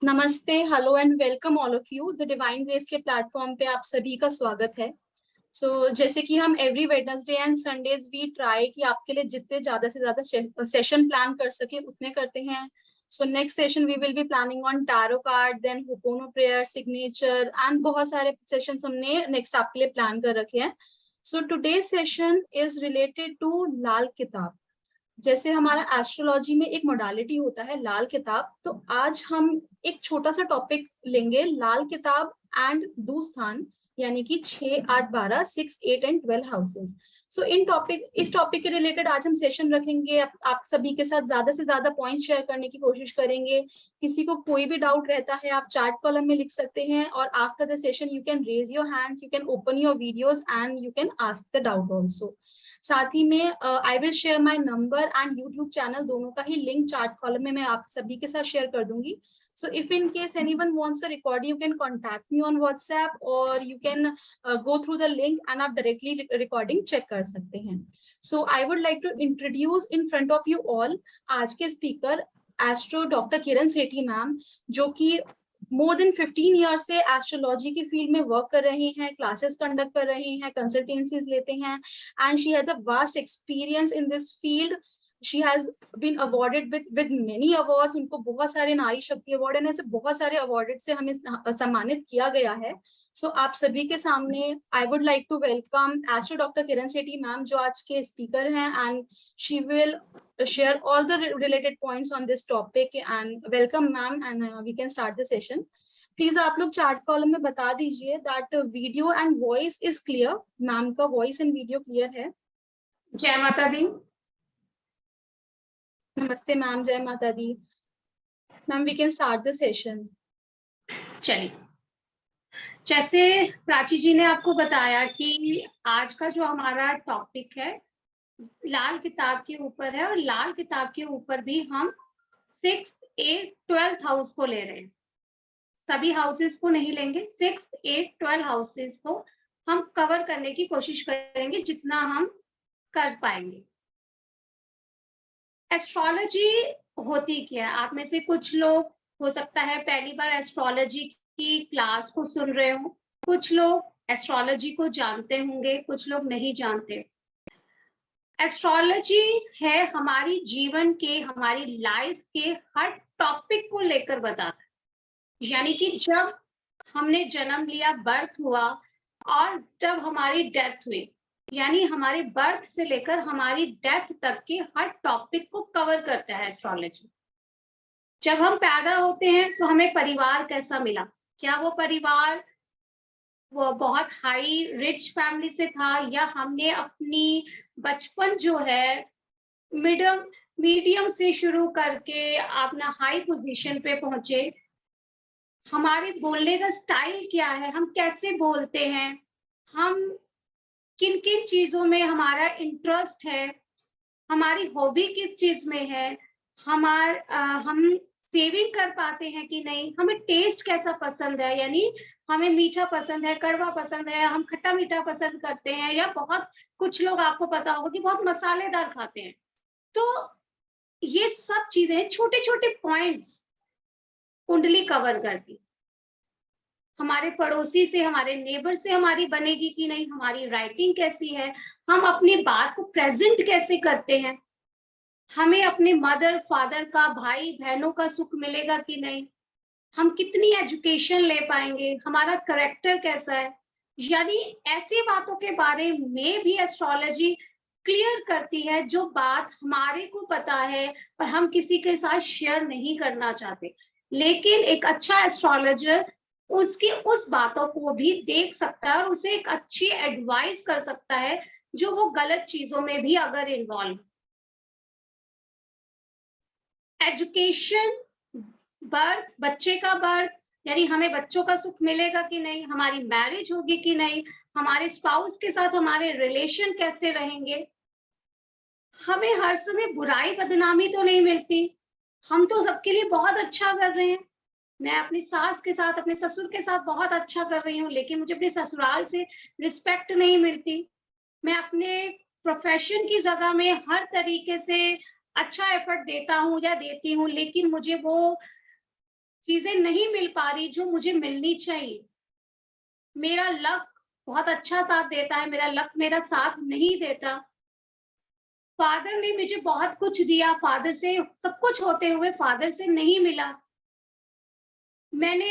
नमस्ते, hello and welcome all of you. The divine grace के platform पे आप सभी का स्वागत है। जैसे कि हम every Wednesday and Sundays we try कि आपके लिए जितने ज्यादा से ज्यादा सेशन प्लान कर सके उतने करते हैं। Next session we will be planning on tarot card, then Ho'oponopono prayer, signature and बहुत सारे सेशंस हमने नेक्स्ट आपके लिए प्लान कर रखे हैं। Today session is related to Lal Kitab. जैसे हमारा एस्ट्रोलॉजी में एक मोडालिटी होता है लाल किताब, तो आज हम एक छोटा सा टॉपिक लेंगे, लाल किताब एंड दूस्थान, यानी कि 6, 8, 12, 6, 8 एंड 12 हाउसेस। इस टॉपिक के रिलेटेड आज हम सेशन रखेंगे। आप सभी के साथ ज्यादा से ज्यादा पॉइंट्स शेयर करने की कोशिश करेंगे। किसी को कोई भी डाउट रहता है आप चार्ट कॉलम में लिख सकते हैं, और after the session you can raise your hands, you can open your videos and you can ask the doubt also. साथ ही में I will share my number and YouTube channel, दोनों का ही लिंक चार्ट कॉलम में मैं आप सभी के साथ शेयर कर दूंगी। So if in case anyone wants the recording, you can contact me on WhatsApp, or you can go through the link and आप directly recording check कर सकते हैं। So I would like to introduce in front of you all आज के speaker astro doctor Kiran Sethi ma'am, जो कि more than 15 years से astrology की फील्ड में वर्क कर रहे हैं, क्लासेस कंडक्ट कर रहे हैं, कंसल्टेंसीज लेते हैं, and she has a vast experience in this field. She has been awarded with many awards. उनको बहुत सारे नारी शक्ति अवार्ड एंड ऐसे बहुत सारे अवार्डेड से हमें सम्मानित किया गया है। आप सभी के सामने I would like to welcome astro doctor Kiran Sethi ma'am, जो आज के स्पीकर हैं, and she will share all the related points on this topic. And welcome ma'am, and we can start the session. Please आप लोग चार्ट कॉलम में बता दीजिए that video and voice is clear. Ma'am का voice and video clear है? जय माता दी। नमस्ते मैम, जय माता दी। Ma'am we can start the session. चलिए, जैसे प्राची जी ने आपको बताया कि आज का जो हमारा टॉपिक है लाल किताब के ऊपर है, और लाल किताब के ऊपर भी हम 6, 8, 12 हाउस को ले रहे हैं। सभी हाउसेस को नहीं लेंगे, 6, 8, 12 हाउसेस को हम कवर करने की कोशिश करेंगे जितना हम कर पाएंगे। एस्ट्रोलॉजी होती क्या है? आप में से कुछ लोग हो सकता है पहली बार एस्ट्रोलॉजी की क्लास को सुन रहे हो, कुछ लोग एस्ट्रोलॉजी को जानते होंगे, कुछ लोग नहीं जानते। एस्ट्रोलॉजी है हमारी जीवन के, हमारी लाइफ के हर टॉपिक को लेकर बताता है। यानी कि जब हमने जन्म लिया, बर्थ हुआ, और जब हमारी डेथ हुई, यानी हमारे बर्थ से लेकर हमारी डेथ तक के हर टॉपिक को कवर करता है एस्ट्रोलॉजी। जब हम पैदा होते हैं तो हमें परिवार कैसा मिला, क्या वो परिवार वो बहुत हाई रिच फैमिली से था, या हमने अपनी बचपन जो है मीडियम से शुरू करके अपना हाई पोजीशन पे पहुंचे। हमारे बोलने का स्टाइल क्या है, हम कैसे बोलते हैं, हम किन किन चीजों में हमारा इंटरेस्ट है, हमारी हॉबी किस चीज में है, हम सेविंग कर पाते हैं कि नहीं, हमें टेस्ट कैसा पसंद है, यानी हमें मीठा पसंद है, कड़वा पसंद है, हम खट्टा मीठा पसंद करते हैं, या बहुत कुछ लोग आपको पता होगा कि बहुत मसालेदार खाते हैं। तो ये सब चीजें, छोटे छोटे पॉइंट्स कुंडली कवर करती। हमारे पड़ोसी से, हमारे नेबर से हमारी बनेगी कि नहीं, हमारी राइटिंग कैसी है, हम अपनी बात को प्रेजेंट कैसे करते हैं, हमें अपने मदर फादर का, भाई बहनों का सुख मिलेगा कि नहीं, हम कितनी एजुकेशन ले पाएंगे, हमारा करेक्टर कैसा है। यानी ऐसी बातों के बारे में भी एस्ट्रोलॉजी क्लियर करती है, जो बात हमारे को पता है पर हम किसी के साथ शेयर नहीं करना चाहते। लेकिन एक अच्छा एस्ट्रोलॉजर उसकी उस बातों को भी देख सकता है और उसे एक अच्छी एडवाइस कर सकता है, जो वो गलत चीजों में भी अगर इन्वॉल्व। एजुकेशन, बर्थ, बच्चे का बर्थ, यानी हमें बच्चों का सुख मिलेगा कि नहीं, हमारी मैरिज होगी कि नहीं, हमारे स्पाउस के साथ हमारे रिलेशन कैसे रहेंगे, हमें हर समय बुराई बदनामी तो नहीं मिलती, हम तो सबके लिए बहुत अच्छा कर रहे हैं। मैं अपनी सास के साथ, अपने ससुर के साथ बहुत अच्छा कर रही हूँ, लेकिन मुझे अपने ससुराल से रिस्पेक्ट नहीं मिलती। मैं अपने प्रोफेशन की जगह में हर तरीके से अच्छा एफर्ट देता हूँ या देती हूँ, लेकिन मुझे वो चीजें नहीं मिल पा रही जो मुझे मिलनी चाहिए, मेरा लक बहुत अच्छा साथ देता है, मेरा लक मेरा साथ नहीं देता। फादर ने मुझे बहुत कुछ दिया, फादर से सब कुछ होते हुए फादर से नहीं मिला। मैंने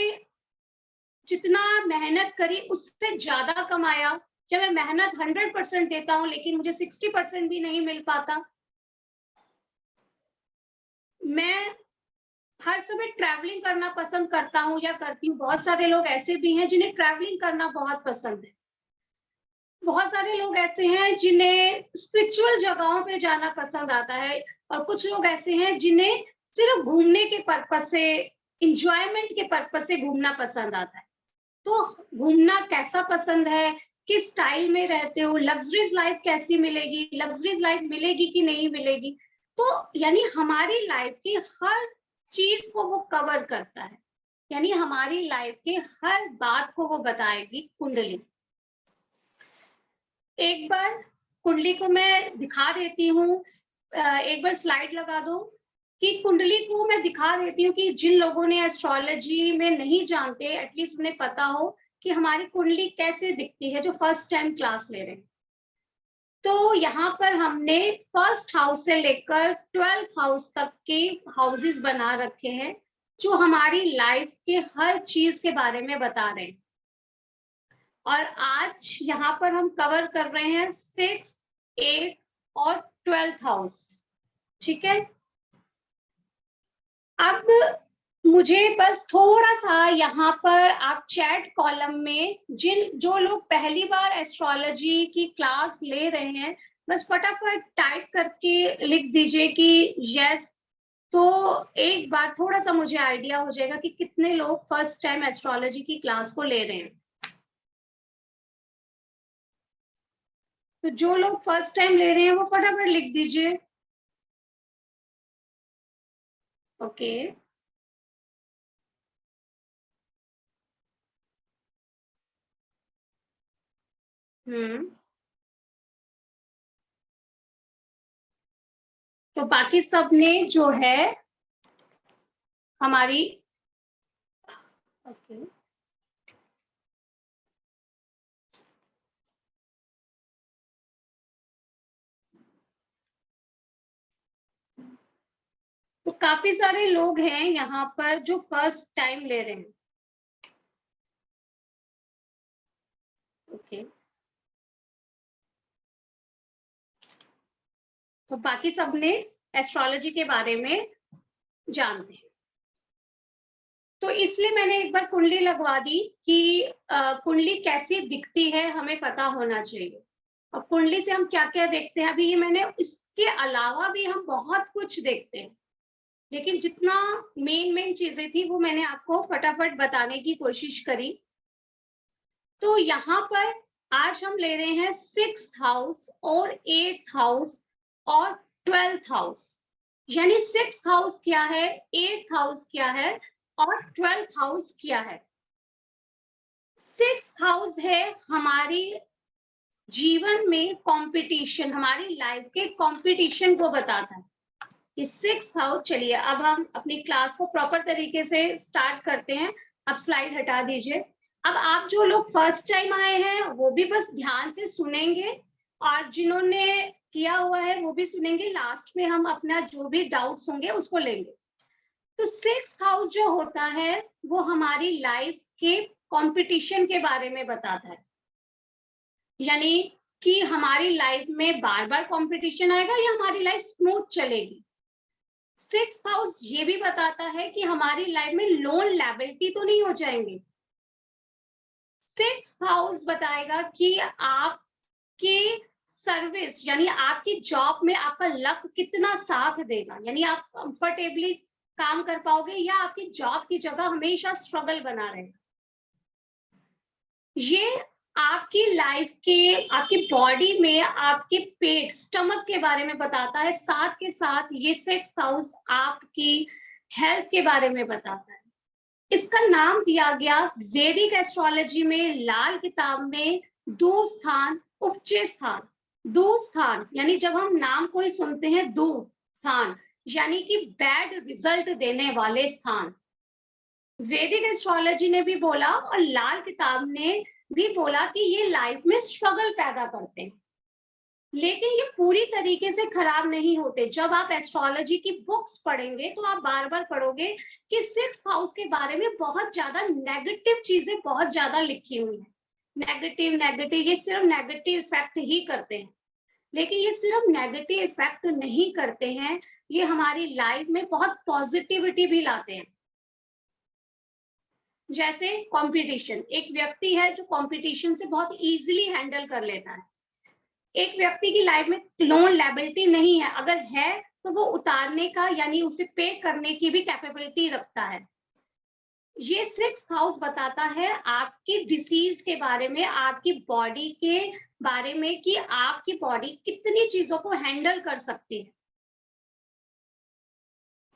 जितना मेहनत करी उससे ज्यादा कमाया, जब मैं मेहनत 100% देता हूँ लेकिन मुझे 60% भी नहीं मिल पाता। मैं हर समय ट्रैवलिंग करना पसंद करता हूँ या करती हूँ। बहुत सारे लोग ऐसे भी हैं जिन्हें ट्रैवलिंग करना बहुत पसंद है। बहुत सारे लोग ऐसे हैं जिन्हें स्पिरिचुअल जगहों पे जाना पसंद आता है, और कुछ लोग ऐसे हैं जिन्हें सिर्फ घूमने के पर्पज से, इंजॉयमेंट के पर्पज से घूमना पसंद आता है। तो घूमना कैसा पसंद है, किस स्टाइल में रहते हो, लग्जरीज लाइफ कैसी मिलेगी, लग्जरीज लाइफ मिलेगी कि नहीं मिलेगी, तो यानी हमारी लाइफ की हर चीज को वो कवर करता है, यानी हमारी लाइफ के हर बात को वो बताएगी कुंडली। एक बार कुंडली को मैं दिखा देती हूँ, एक बार स्लाइड लगा दो कि कुंडली को मैं दिखा देती हूँ कि जिन लोगों ने एस्ट्रोलॉजी में नहीं जानते, एटलीस्ट उन्हें पता हो कि हमारी कुंडली कैसे दिखती है, जो फर्स्ट टाइम क्लास ले रहे हैं। तो यहाँ पर हमने फर्स्ट हाउस से लेकर 12th हाउस तक के हाउसेस बना रखे हैं, जो हमारी लाइफ के हर चीज के बारे में बता रहे हैं। और आज यहाँ पर हम कवर कर रहे हैं 6th, 8th और 12th हाउस, ठीक है। अब मुझे बस थोड़ा सा यहाँ पर आप चैट कॉलम में जो लोग पहली बार एस्ट्रोलॉजी की क्लास ले रहे हैं, बस फटाफट टाइप करके लिख दीजिए कि यस, तो एक बार थोड़ा सा मुझे आइडिया हो जाएगा कि कितने लोग फर्स्ट टाइम एस्ट्रोलॉजी की क्लास को ले रहे हैं। तो जो लोग फर्स्ट टाइम ले रहे हैं वो फटाफट लिख दीजिए। ओके, तो बाकी सब ने जो है हमारी, ओके, तो काफी सारे लोग हैं यहाँ पर जो फर्स्ट टाइम ले रहे हैं। ओके, तो बाकी सब ने एस्ट्रोलॉजी के बारे में जानते हैं, तो इसलिए मैंने एक बार कुंडली लगवा दी कि कुंडली कैसी दिखती है हमें पता होना चाहिए। और कुंडली से हम क्या क्या देखते हैं, अभी ये मैंने, इसके अलावा भी हम बहुत कुछ देखते हैं, लेकिन जितना मेन चीजें थी वो मैंने आपको फटाफट बताने की कोशिश करी। तो यहाँ पर आज हम ले रहे हैं 6th हाउस और 8th हाउस और 12th हाउस, यानी 6th हाउस क्या है, 8th हाउस क्या है और 12th हाउस क्या है। 6th हाउस है हमारी जीवन में कंपटीशन, हमारी लाइफ के कंपटीशन को बताता है कि 6th हाउस। चलिए अब हम अपनी क्लास को प्रॉपर तरीके से स्टार्ट करते हैं। अब स्लाइड हटा दीजिए। अब आप जो लोग फर्स्ट टाइम आए हैं वो भी बस ध्यान से सुनेंगे, और जिन्होंने किया हुआ है वो भी सुनेंगे। लास्ट में हम अपना जो भी डाउट्स होंगे उसको लेंगे। तो 6th हाउस जो होता है वो हमारी लाइफ के कंपटीशन के बारे में बताता है, यानी कि हमारी लाइफ में बार बार कंपटीशन आएगा या हमारी लाइफ स्मूथ चलेगी। 6th हाउस ये भी बताता है कि हमारी लाइफ में लोन लायबिलिटी तो नहीं हो जाएंगे। 6th हाउस बताएगा कि आपकी सर्विस, यानी आपकी जॉब में आपका लक कितना साथ देगा, यानी आप कंफर्टेबली काम कर पाओगे या आपकी जॉब की जगह हमेशा स्ट्रगल बना रहेगा। ये आपकी लाइफ के, आपकी बॉडी में, आपके पेट, स्टमक के बारे में बताता है। साथ के साथ ये 6th हाउस आपकी हेल्थ के बारे में बताता है। इसका नाम दिया गया वैदिक एस्ट्रोलॉजी में, लाल किताब में, दो स्थान, उपचय स्थान। दो स्थान यानी जब हम नाम कोई सुनते हैं, दो स्थान यानी कि बैड रिजल्ट देने वाले स्थान। वैदिक एस्ट्रोलॉजी ने भी बोला और लाल किताब ने भी बोला कि ये लाइफ में स्ट्रगल पैदा करते हैं, लेकिन ये पूरी तरीके से खराब नहीं होते। जब आप एस्ट्रोलॉजी की बुक्स पढ़ेंगे तो आप बार बार पढ़ोगे कि 6th हाउस के बारे में बहुत ज्यादा नेगेटिव चीजें बहुत ज्यादा लिखी हुई है। नेगेटिव नेगेटिव, ये सिर्फ नेगेटिव इफेक्ट ही करते हैं, लेकिन ये सिर्फ नेगेटिव इफेक्ट नहीं करते हैं, ये हमारी लाइफ में बहुत पॉजिटिविटी भी लाते हैं। जैसे कंपटीशन, एक व्यक्ति है जो कंपटीशन से बहुत इजीली हैंडल कर लेता है। एक व्यक्ति की लाइफ में लोन लायबिलिटी नहीं है, अगर है तो वो उतारने का यानी उसे पे करने की भी कैपेबिलिटी रखता है। ये 6th हाउस बताता है आपकी डिसीज के बारे में, आपकी बॉडी के बारे में, कि आपकी बॉडी कितनी चीजों को हैंडल कर सकती है।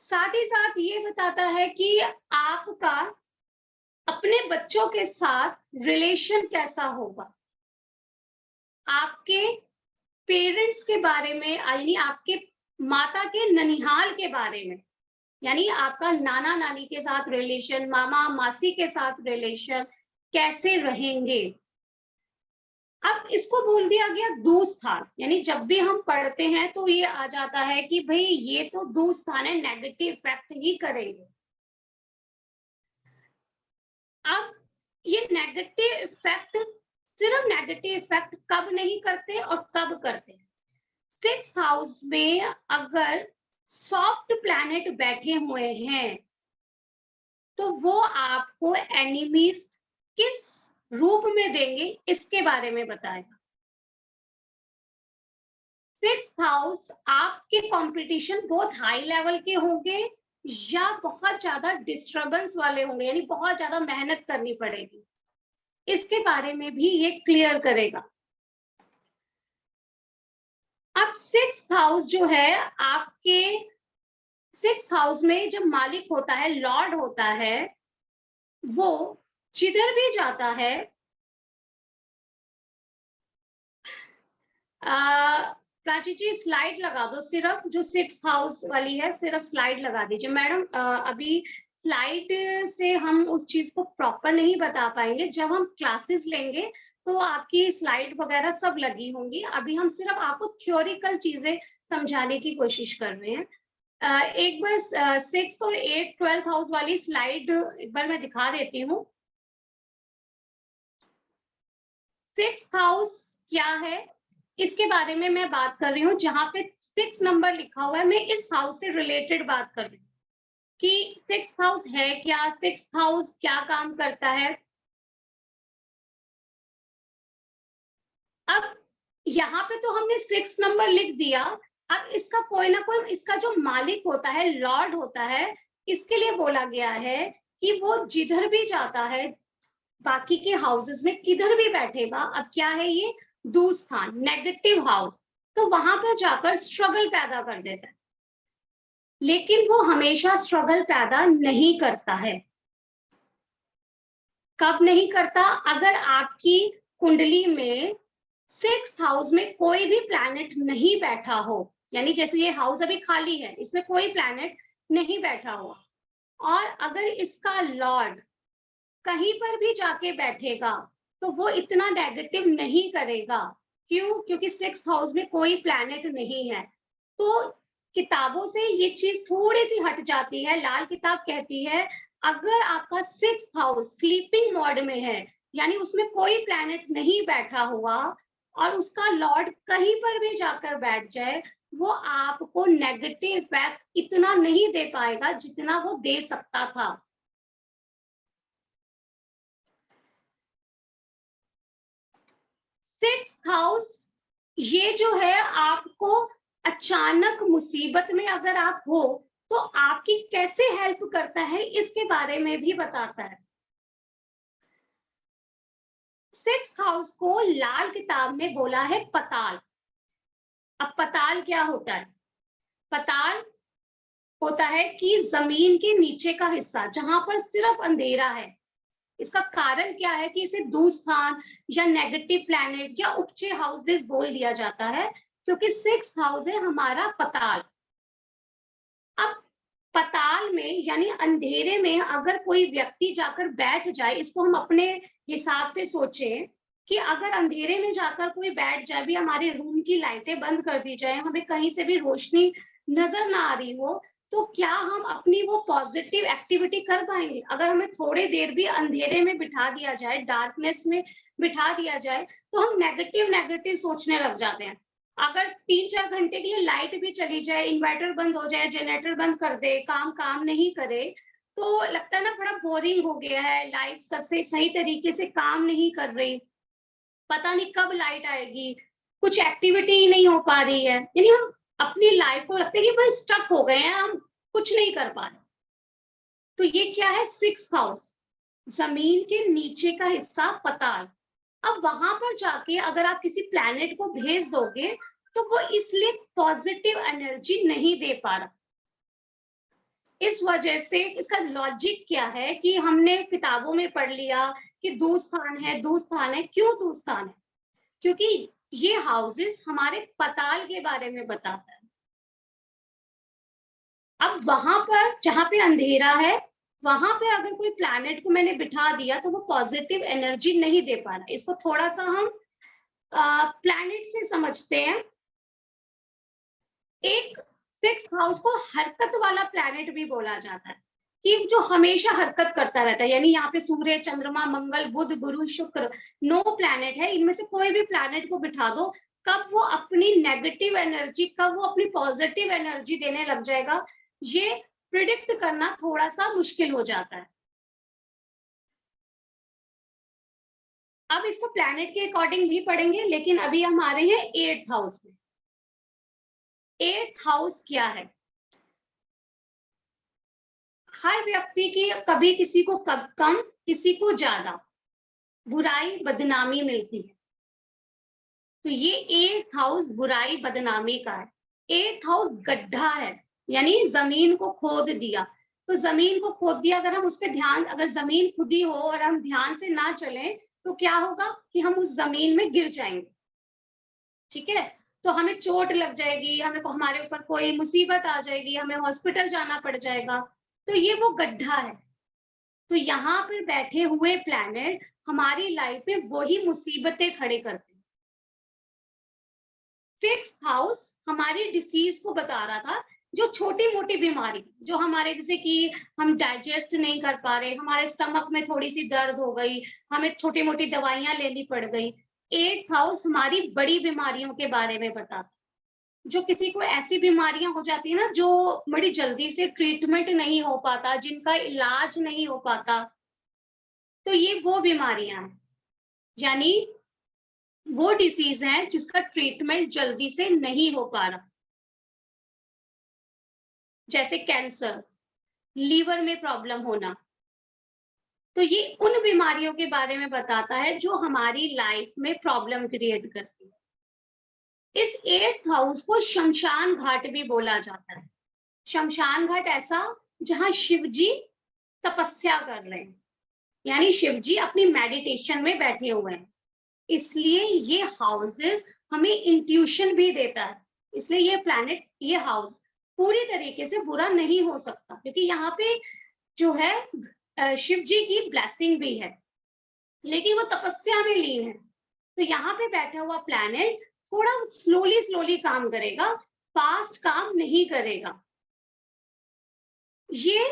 साथ ही साथ ये बताता है कि आपका अपने बच्चों के साथ रिलेशन कैसा होगा, आपके पेरेंट्स के बारे में, यानी आपके माता के ननिहाल के बारे में, यानी आपका नाना नानी के साथ रिलेशन, मामा मासी के साथ रिलेशन कैसे रहेंगे। अब इसको बोल दिया गया दूस्थान, यानी जब भी हम पढ़ते हैं तो ये आ जाता है कि भाई ये तो दूस्थान है, नेगेटिव इफेक्ट ही करेंगे। अब ये नेगेटिव इफेक्ट, सिर्फ नेगेटिव इफेक्ट कब नहीं करते और कब करते हैं? 6th हाउस में अगर सॉफ्ट प्लैनेट बैठे हुए हैं तो वो आपको एनिमीज किस रूप में देंगे इसके बारे में बताएगा। 6th हाउस आपके कंपटीशन बहुत हाई लेवल के होंगे या बहुत ज्यादा डिस्टरबेंस वाले होंगे, यानी बहुत ज्यादा मेहनत करनी पड़ेगी, इसके बारे में भी ये क्लियर करेगा। अब 6th हाउस जो है आपके 6th हाउस में जब मालिक होता है, लॉर्ड होता है, वो जिधर भी जाता है, प्राची जी स्लाइड लगा दो, सिर्फ जो 6th हाउस वाली है सिर्फ स्लाइड लगा दीजिए। मैडम अभी स्लाइड से हम उस चीज को प्रॉपर नहीं बता पाएंगे, जब हम क्लासेस लेंगे तो आपकी स्लाइड वगैरह सब लगी होंगी। अभी हम सिर्फ आपको थ्योरिकल चीजें समझाने की कोशिश कर रहे हैं। एक बार 6th और 8th 12th हाउस वाली स्लाइड एक बार मैं दिखा देती हूँ। 6th हाउस क्या है इसके बारे में मैं बात कर रही हूँ। जहां पे 6 नंबर लिखा हुआ है, मैं इस हाउस से रिलेटेड बात कर रही हूँ कि 6th हाउस है क्या, 6th हाउस क्या काम करता है। अब यहाँ पे तो हमने 6 नंबर लिख दिया, अब इसका कोई ना कोई, इसका जो मालिक होता है, लॉर्ड होता है, इसके लिए बोला गया है कि वो जिधर भी जाता है, बाकी के हाउसेस में किधर भी बैठेगा। अब क्या है ये दूस्थान, नेगेटिव हाउस, तो वहां पर जाकर स्ट्रगल पैदा कर देता है, लेकिन वो हमेशा स्ट्रगल पैदा नहीं करता है। कब नहीं करता? अगर आपकी कुंडली में 6th हाउस में कोई भी प्लैनेट नहीं बैठा हो, यानी जैसे ये हाउस अभी खाली है, इसमें कोई प्लैनेट नहीं बैठा हुआ, और अगर इसका लॉर्ड कहीं पर भी जाके बैठेगा तो वो इतना नेगेटिव नहीं करेगा। क्यों? क्योंकि 6th हाउस में कोई प्लैनेट नहीं है। तो किताबों से ये चीज थोड़ी सी हट जाती है। लाल किताब कहती है अगर आपका 6th हाउस स्लीपिंग मोड में है, यानी उसमें कोई प्लैनेट नहीं बैठा हुआ और उसका लॉर्ड कहीं पर भी जाकर बैठ जाए, वो आपको नेगेटिव इफेक्ट इतना नहीं दे पाएगा जितना वो दे सकता था। सिक्स्थ हाउस ये जो है आपको अचानक मुसीबत में अगर आप हो तो आपकी कैसे हेल्प करता है इसके बारे में भी बताता है। सिक्स्थ हाउस को लाल किताब ने बोला है पताल। अब पताल क्या होता है? पताल होता है कि जमीन के नीचे का हिस्सा जहां पर सिर्फ अंधेरा है। इसका कारण क्या है कि इसे दूस्थान या नेगेटिव प्लैनेट या उपचे हाउसेस बोल दिया जाता है, क्योंकि सिक्स्थ हाउस है हमारा पताल। अब पताल में यानी अंधेरे में अगर कोई व्यक्ति जाकर बैठ जाए, इसको हम अपने हिसाब से सोचें कि अगर अंधेरे में जाकर कोई बैठ जाए, भी हमारे रूम की लाइटें बंद कर दी जाए, हमें कहीं से भी रोशनी नजर ना आ रही हो, तो क्या हम अपनी वो पॉजिटिव एक्टिविटी कर पाएंगे? अगर हमें थोड़ी देर भी अंधेरे में बिठा दिया जाए, डार्कनेस में बिठा दिया जाए, तो हम नेगेटिव नेगेटिव सोचने लग जाते हैं। अगर 3-4 घंटे के लिए लाइट भी चली जाए, इन्वर्टर बंद हो जाए, जनरेटर बंद कर दे, काम नहीं करे, तो लगता है ना बड़ा बोरिंग हो गया है, लाइफ सबसे सही तरीके से काम नहीं कर रही, पता नहीं कब लाइट आएगी, कुछ एक्टिविटी ही नहीं हो पा रही है। यानी हम अपनी लाइफ को लगता है कि बस स्टक हो गए हैं, हम कुछ नहीं कर पा रहे। तो ये क्या है? 6th हाउस, जमीन के नीचे का हिस्सा, पताल। अब वहां पर जाके अगर आप किसी प्लैनेट को भेज दोगे, तो वो इसलिए पॉजिटिव एनर्जी नहीं दे पा रहा। इस वजह से इसका लॉजिक क्या है कि हमने किताबों में पढ़ लिया कि दूस्थान है, दूस्थान है। क्यों दूस्थान है? क्योंकि ये हाउसेस हमारे पताल के बारे में बताता है। अब वहां पर जहां पे अंधेरा है, वहां पे अगर कोई प्लैनेट को मैंने बिठा दिया, तो वो पॉजिटिव एनर्जी नहीं दे पा रहा। इसको थोड़ा सा हम प्लैनेट से समझते हैं। एक 6th हाउस को हरकत वाला प्लैनेट भी बोला जाता है, कि जो हमेशा हरकत करता रहता है। यानी यहाँ पे सूर्य, चंद्रमा, मंगल, बुध, गुरु, शुक्र 9 प्लैनेट है। इनमें से कोई भी प्लैनेट को बिठा दो, कब वो अपनी नेगेटिव एनर्जी, कब वो अपनी पॉजिटिव एनर्जी देने लग जाएगा, ये प्रिडिक्ट करना थोड़ा सा मुश्किल हो जाता है। अब इसको प्लैनेट के अकॉर्डिंग भी पढ़ेंगे, लेकिन अभी हम आ रहे हैं 8th हाउस में। 8th हाउस क्या है? हर व्यक्ति की कभी किसी को कम, किसी को ज्यादा बुराई बदनामी मिलती है। तो ये 8th हाउस बुराई बदनामी का है। 8th हाउस गड्ढा है, यानी जमीन को खोद दिया। तो जमीन को खोद दिया, अगर हम उस पर ध्यान, अगर जमीन खुदी हो और हम ध्यान से ना चलें, तो क्या होगा कि हम उस जमीन में गिर जाएंगे। ठीक है, तो हमें चोट लग जाएगी, हमारे ऊपर कोई मुसीबत आ जाएगी, हमें हॉस्पिटल जाना पड़ जाएगा। तो ये वो गड्ढा है। तो यहाँ पर बैठे हुए प्लैनेट हमारी लाइफ में वही मुसीबतें खड़े करते हैं। 6th हाउस हमारी डिसीज को बता रहा था, जो छोटी मोटी बीमारी, जो हमारे, जैसे कि हम डाइजेस्ट नहीं कर पा रहे, हमारे स्टमक में थोड़ी सी दर्द हो गई, हमें छोटी मोटी दवाइयां लेनी पड़ गई। 8th हाउस हमारी बड़ी बीमारियों के बारे में बताता, जो किसी को ऐसी बीमारियां हो जाती है ना, जो बड़ी जल्दी से ट्रीटमेंट नहीं हो पाता, जिनका इलाज नहीं हो पाता, तो ये वो बीमारियां हैं, यानी वो डिसीज है जिसका ट्रीटमेंट जल्दी से नहीं हो पा रहा, जैसे कैंसर, लीवर में प्रॉब्लम होना। तो ये उन बीमारियों के बारे में बताता है जो हमारी लाइफ में प्रॉब्लम क्रिएट करती है। इस 8th हाउस को शमशान घाट भी बोला जाता है। शमशान घाट ऐसा जहां शिव जी तपस्या कर रहे हैं, यानी शिव जी अपनी मेडिटेशन में बैठे हुए हैं। इसलिए ये हाउसेस हमें इंट्यूशन भी देता है। इसलिए ये प्लैनेट, ये हाउस पूरी तरीके से बुरा नहीं हो सकता, क्योंकि यहाँ पे जो है शिव जी की ब्लेसिंग भी है, लेकिन वो तपस्या में लीन है। तो यहाँ पे बैठा हुआ प्लैनेट थोड़ा स्लोली काम करेगा, फास्ट काम नहीं करेगा। ये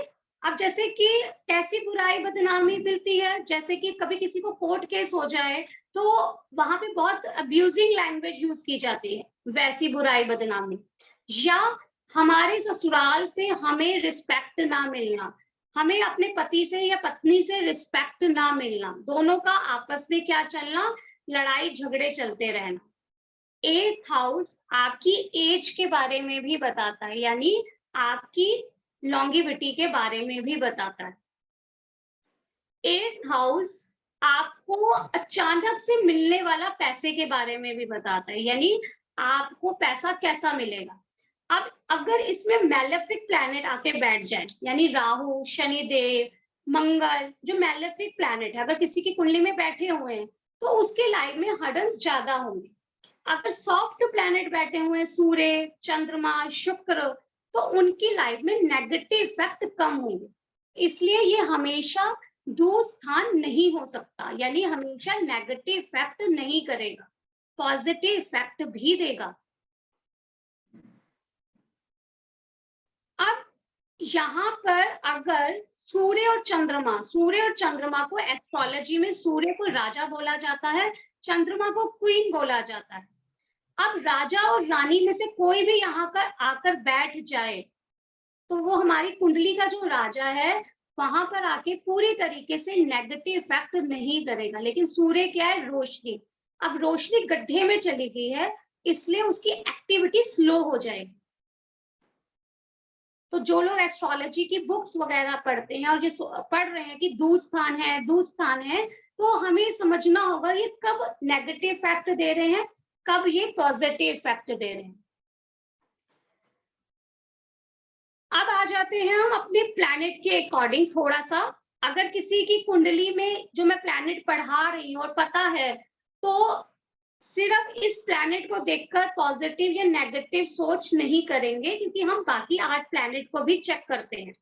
अब जैसे कि कैसी बुराई बदनामी मिलती है, जैसे कि कभी किसी को कोर्ट केस हो जाए, तो वहां पे बहुत अब्यूजिंग लैंग्वेज यूज की जाती है, वैसी बुराई बदनामी। या हमारे ससुराल से हमें रिस्पेक्ट ना मिलना, हमें अपने पति से या पत्नी से रिस्पेक्ट ना मिलना, दोनों का आपस में क्या चलना, लड़ाई झगड़े चलते रहना। 8th हाउस आपकी एज के बारे में भी बताता है, यानी आपकी लॉन्गिविटी के बारे में भी बताता है। 8th हाउस आपको अचानक से मिलने वाला पैसे के बारे में भी बताता है, यानी आपको पैसा कैसा मिलेगा। अब अगर इसमें मैलेफिक प्लैनेट आके बैठ जाए, यानी राहु, शनिदेव, मंगल, जो मैलेफिक प्लैनेट है, अगर किसी की कुंडली में बैठे हुए हैं, तो उसके लाइफ में हर्डल्स ज्यादा होंगे। अगर सॉफ्ट प्लैनेट बैठे हुए हैं, सूर्य, चंद्रमा, शुक्र, तो उनकी लाइफ में नेगेटिव इफेक्ट कम होंगे। इसलिए ये हमेशा दो स्थान नहीं हो सकता, यानी हमेशा नेगेटिव इफेक्ट नहीं करेगा, पॉजिटिव इफेक्ट भी देगा। अब यहाँ पर अगर सूर्य और चंद्रमा को एस्ट्रोलॉजी में सूर्य को राजा बोला जाता है, चंद्रमा को क्वीन बोला जाता है। अब राजा और रानी में से कोई भी यहाँ पर आकर बैठ जाए तो वो हमारी कुंडली का जो राजा है वहां पर आके पूरी तरीके से नेगेटिव इफेक्ट नहीं करेगा। लेकिन सूर्य क्या है? रोशनी। अब रोशनी गड्ढे में चली गई है, इसलिए उसकी एक्टिविटी स्लो हो जाएगी। तो जो लोग एस्ट्रोलॉजी की बुक्स वगैरह पढ़ते हैं और जिस पढ़ रहे हैं कि दूर स्थान है, तो हमें समझना होगा ये कब नेगेटिव इफेक्ट दे रहे हैं, कब ये पॉजिटिव इफेक्ट दे रहे हैं। अब आ जाते हैं हम अपने प्लैनेट के अकॉर्डिंग थोड़ा सा। अगर किसी की कुंडली में जो मैं प्लैनेट पढ़ा रही हूँ और पता है, तो सिर्फ इस प्लैनेट को देखकर पॉजिटिव या नेगेटिव सोच नहीं करेंगे, क्योंकि हम बाकी 8 प्लैनेट को भी चेक करते हैं।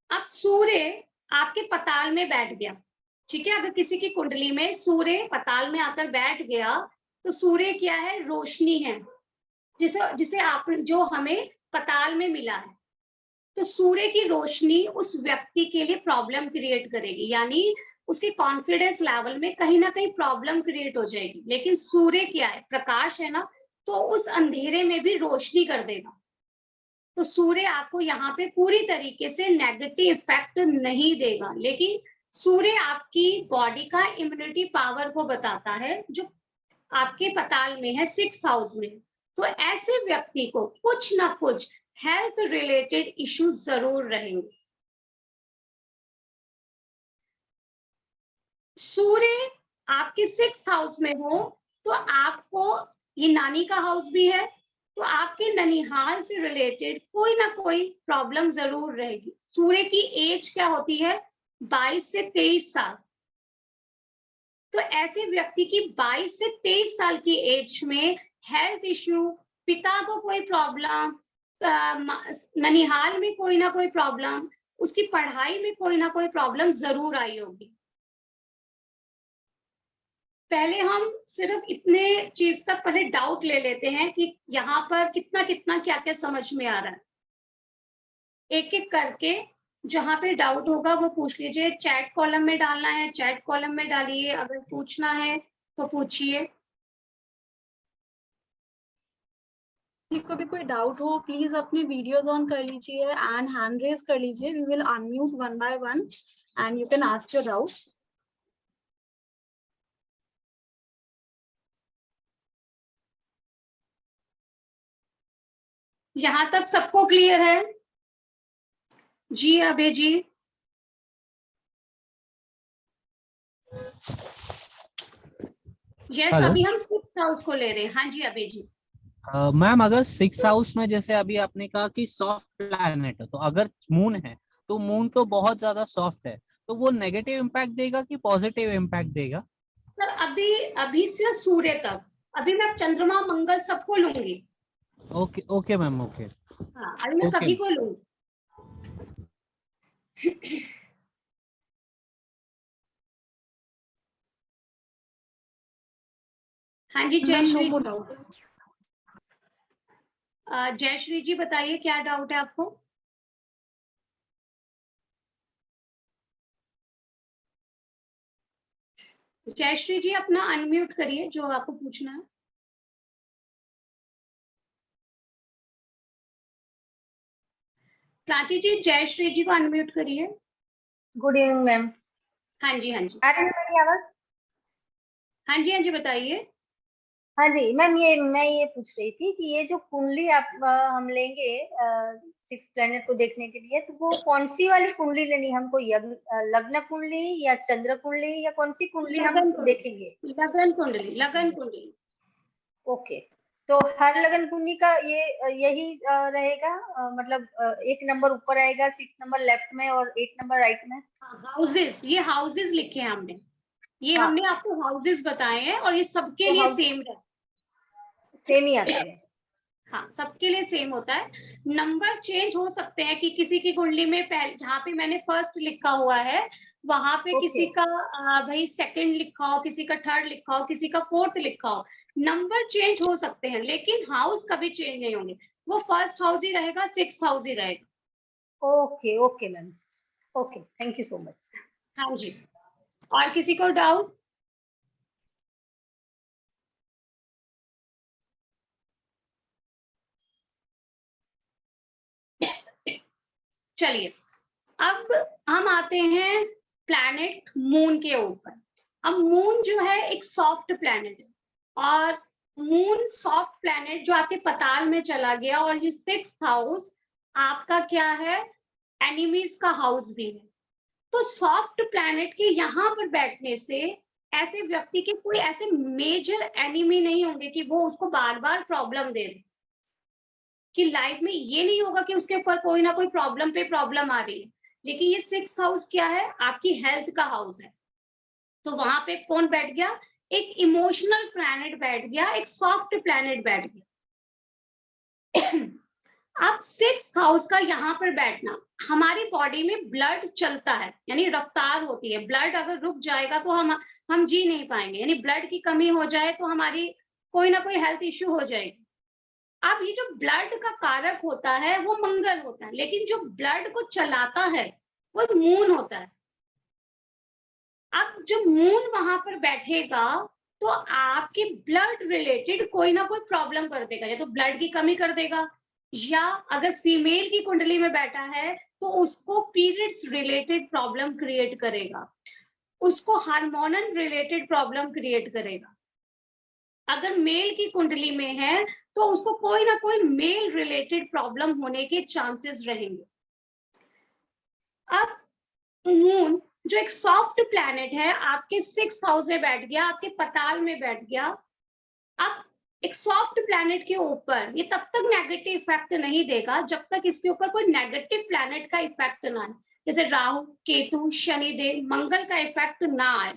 अब सूर्य आपके पताल में बैठ गया, ठीक है। अगर किसी की कुंडली में सूर्य पताल में आकर बैठ गया, तो सूर्य क्या है? रोशनी है, जिसे आप जो हमें पताल में मिला है। तो सूर्य की रोशनी उस व्यक्ति के लिए प्रॉब्लम क्रिएट करेगी, यानी उसके कॉन्फिडेंस लेवल में कहीं ना कहीं प्रॉब्लम क्रिएट हो जाएगी। लेकिन सूर्य क्या है? प्रकाश है ना, तो उस अंधेरे में भी रोशनी कर देगा। तो सूर्य आपको यहाँ पे पूरी तरीके से नेगेटिव इफेक्ट नहीं देगा, लेकिन सूर्य आपकी बॉडी का इम्यूनिटी पावर को बताता है, जो आपके पताल में है 6th हाउस में। तो ऐसे व्यक्ति को कुछ ना कुछ हेल्थ रिलेटेड इश्यूज जरूर रहेंगे। सूर्य आपके 6th हाउस में हो तो आपको, ये नानी का हाउस भी है, तो आपके ननिहाल से रिलेटेड कोई ना कोई प्रॉब्लम जरूर रहेगी। सूर्य की एज क्या होती है? 22 से 23 साल। तो ऐसे व्यक्ति की 22 से 23 साल की एज में हेल्थ इश्यू, पिता को कोई प्रॉब्लम, ननिहाल में कोई ना कोई प्रॉब्लम, उसकी पढ़ाई में कोई ना कोई प्रॉब्लम जरूर आई होगी। पहले हम सिर्फ इतने चीज तक पहले डाउट ले लेते हैं कि यहाँ पर कितना कितना क्या क्या समझ में आ रहा है। एक एक करके जहां पे डाउट होगा वो पूछ लीजिए। चैट कॉलम में डालना है, चैट कॉलम में डालिए। अगर पूछना है तो पूछिए। किसी को भी कोई डाउट हो, प्लीज अपने वीडियोस ऑन कर लीजिए एंड हैंड रेज कर लीजिए। We will unmute one by one and you can ask your doubt. यहाँ तक सबको क्लियर है? जी अभय जी। यस, अभी हम 6th हाउस को ले रहे हैं। हाँ जी अभय जी। मैम, अगर 6th हाउस में जैसे अभी आपने कहा कि सॉफ्ट प्लैनेट है, तो अगर मून है तो मून तो बहुत ज्यादा सॉफ्ट है, तो वो नेगेटिव इम्पैक्ट देगा कि पॉजिटिव इम्पैक्ट देगा? सर अभी से सूर्य तक, अभी मैं चंद्रमा मंगल सबको लूंगी। Okay okay ma'am, okay. हाँ, अभी मैं सभी को लूंगी। हाँ जी जयश्री। जयश्री जी बताइए क्या डाउट है आपको? जयश्री जी अपना अनम्यूट करिए जो आपको पूछना है। प्राची जी जयश्री जी को अनम्यूट करिए। Good evening ma'am. हाँ जी हाँ जी। आ रही है मेरी आवाज? हाँ जी बताइए। हाँ जी मैम, मैं ये पूछ रही थी कि ये जो कुंडली आप हम लेंगे 6 प्लैनेट को देखने के लिए, तो वो कौन सी वाली कुंडली लेनी है हमको? लग्न कुंडली या चंद्र कुंडली या कौन सी कुंडली हम देखेंगे? लगन कुंडली। ओके, तो हर लगन कुंडली का यही रहेगा, मतलब 1 नंबर ऊपर आएगा, 6 नंबर लेफ्ट में और 8 नंबर राइट में? हाउसेस, ये हाउसेस लिखे हैं हमने, ये हाँ। हमने आपको हाउसेस बताए हैं और ये सबके तो लिए सेम है। सेम ही आते हैं। हाँ, सबके लिए सेम होता है। नंबर चेंज हो सकते हैं कि किसी की कुंडली में पहले जहाँ पे मैंने फर्स्ट लिखा हुआ है वहां पे किसी का भाई सेकंड लिखा हो, किसी का थर्ड लिखा हो, किसी का फोर्थ लिखा हो। नंबर चेंज हो सकते हैं लेकिन हाउस कभी चेंज नहीं होंगे, वो फर्स्ट हाउस ही रहेगा, 6th हाउस ही रहेगा। Okay okay ma'am, okay, thank you so much. हाँ जी, और किसी को डाउट? चलिए अब हम आते हैं प्लैनेट मून के ऊपर। अब मून जो है एक सॉफ्ट प्लैनेट है और मून सॉफ्ट प्लैनेट जो आपके पताल में चला गया और ये 6th हाउस आपका क्या है, एनिमीज का हाउस भी है। तो सॉफ्ट प्लैनेट के यहाँ पर बैठने से ऐसे व्यक्ति के कोई ऐसे मेजर एनिमी नहीं होंगे कि वो उसको बार बार प्रॉब्लम दे रहे, कि लाइफ में ये नहीं होगा कि उसके ऊपर कोई ना कोई प्रॉब्लम पे प्रॉब्लम आ रही है। लेकिन ये 6th हाउस क्या है, आपकी हेल्थ का हाउस है। तो वहां पे कौन बैठ गया, एक इमोशनल प्लैनेट बैठ गया, एक सॉफ्ट प्लैनेट बैठ गया। अब 6th हाउस का यहाँ पर बैठना, हमारी बॉडी में ब्लड चलता है, यानी रफ्तार होती है। ब्लड अगर रुक जाएगा तो हम जी नहीं पाएंगे, यानी ब्लड की कमी हो जाए तो हमारी कोई ना कोई हेल्थ इश्यू हो जाएगी। अब ये जो ब्लड का कारक होता है वो मंगल होता है, लेकिन जो ब्लड को चलाता है वो मून होता है। अब जो मून वहां पर बैठेगा तो आपके ब्लड रिलेटेड कोई ना कोई प्रॉब्लम कर देगा, या तो ब्लड की कमी कर देगा, या अगर फीमेल की कुंडली में बैठा है तो उसको पीरियड्स रिलेटेड प्रॉब्लम क्रिएट करेगा, उसको हार्मोनल रिलेटेड प्रॉब्लम क्रिएट करेगा। अगर मेल की कुंडली में है तो उसको कोई ना कोई मेल रिलेटेड प्रॉब्लम होने के चांसेस रहेंगे। अब मून जो एक सॉफ्ट प्लैनेट है आपके 6th हाउस में बैठ गया, आपके पताल में बैठ गया। अब एक सॉफ्ट प्लैनेट के ऊपर ये तब तक नेगेटिव इफेक्ट नहीं देगा जब तक इसके ऊपर कोई नेगेटिव प्लैनेट का इफेक्ट ना आए, जैसे राहु, केतु, शनिदेव, मंगल का इफेक्ट ना आए।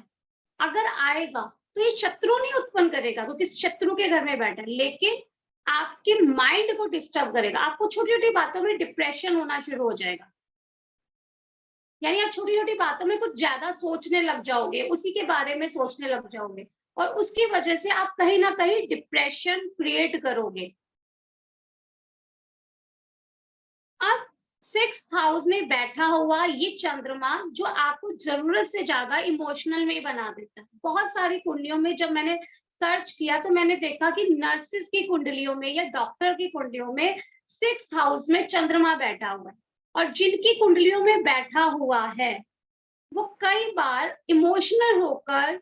अगर आएगा तो ये शत्रु नहीं उत्पन्न करेगा क्योंकि शत्रु के घर में बैठा है, लेकिन आपके माइंड को डिस्टर्ब करेगा। आपको छोटी छोटी बातों में डिप्रेशन होना शुरू हो जाएगा, यानी आप छोटी छोटी बातों में कुछ ज्यादा सोचने लग जाओगे, उसी के बारे में सोचने लग जाओगे और उसकी वजह से आप कहीं ना कहीं डिप्रेशन क्रिएट करोगे। अब 6th हाउस में बैठा हुआ ये चंद्रमा जो आपको जरूरत से ज्यादा इमोशनल में बना देता है। बहुत सारी कुंडलियों में जब मैंने सर्च किया तो मैंने देखा कि नर्सिस की कुंडलियों में या डॉक्टर की कुंडलियों में 6th हाउस में चंद्रमा बैठा हुआ है, और जिनकी कुंडलियों में बैठा हुआ है वो कई बार इमोशनल होकर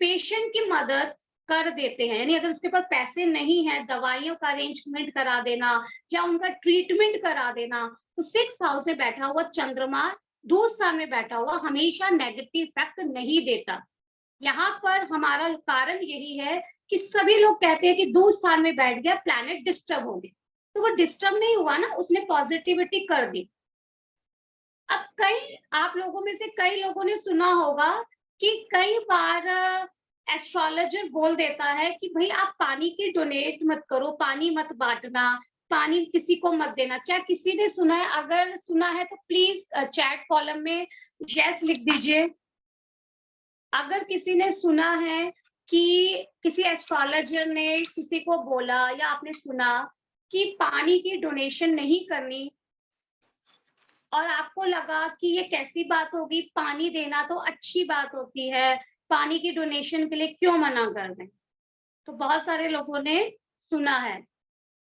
पेशेंट की मदद कर देते हैं। यानी अगर उसके पास पैसे नहीं है, दवाइयों का अरेंजमेंट करा देना या उनका ट्रीटमेंट करा देना, तो 6th हाउस में बैठा हुआ चंद्रमा, 2 स्थान में बैठा हुआ, हमेशा नेगेटिव इफेक्ट नहीं देता। यहाँ पर हमारा कारण यही है कि सभी लोग कहते हैं कि 2 स्थान में बैठ गया प्लैनेट डिस्टर्ब हो गया, तो वो डिस्टर्ब नहीं हुआ ना, उसने पॉजिटिविटी कर दी। अब कई आप लोगों में से कई लोगों ने सुना होगा कि कई बार एस्ट्रोलॉजर बोल देता है कि भाई आप पानी की डोनेट मत करो, पानी मत बांटना, पानी किसी को मत देना। क्या किसी ने सुना है? अगर सुना है तो प्लीज चैट कॉलम में यस लिख दीजिए। अगर किसी ने सुना है कि किसी एस्ट्रोलॉजर ने किसी को बोला या आपने सुना कि पानी की डोनेशन नहीं करनी, और आपको लगा कि ये कैसी बात होगी, पानी देना तो अच्छी बात होती है, पानी की डोनेशन के लिए क्यों मना कर दें, तो बहुत सारे लोगों ने सुना है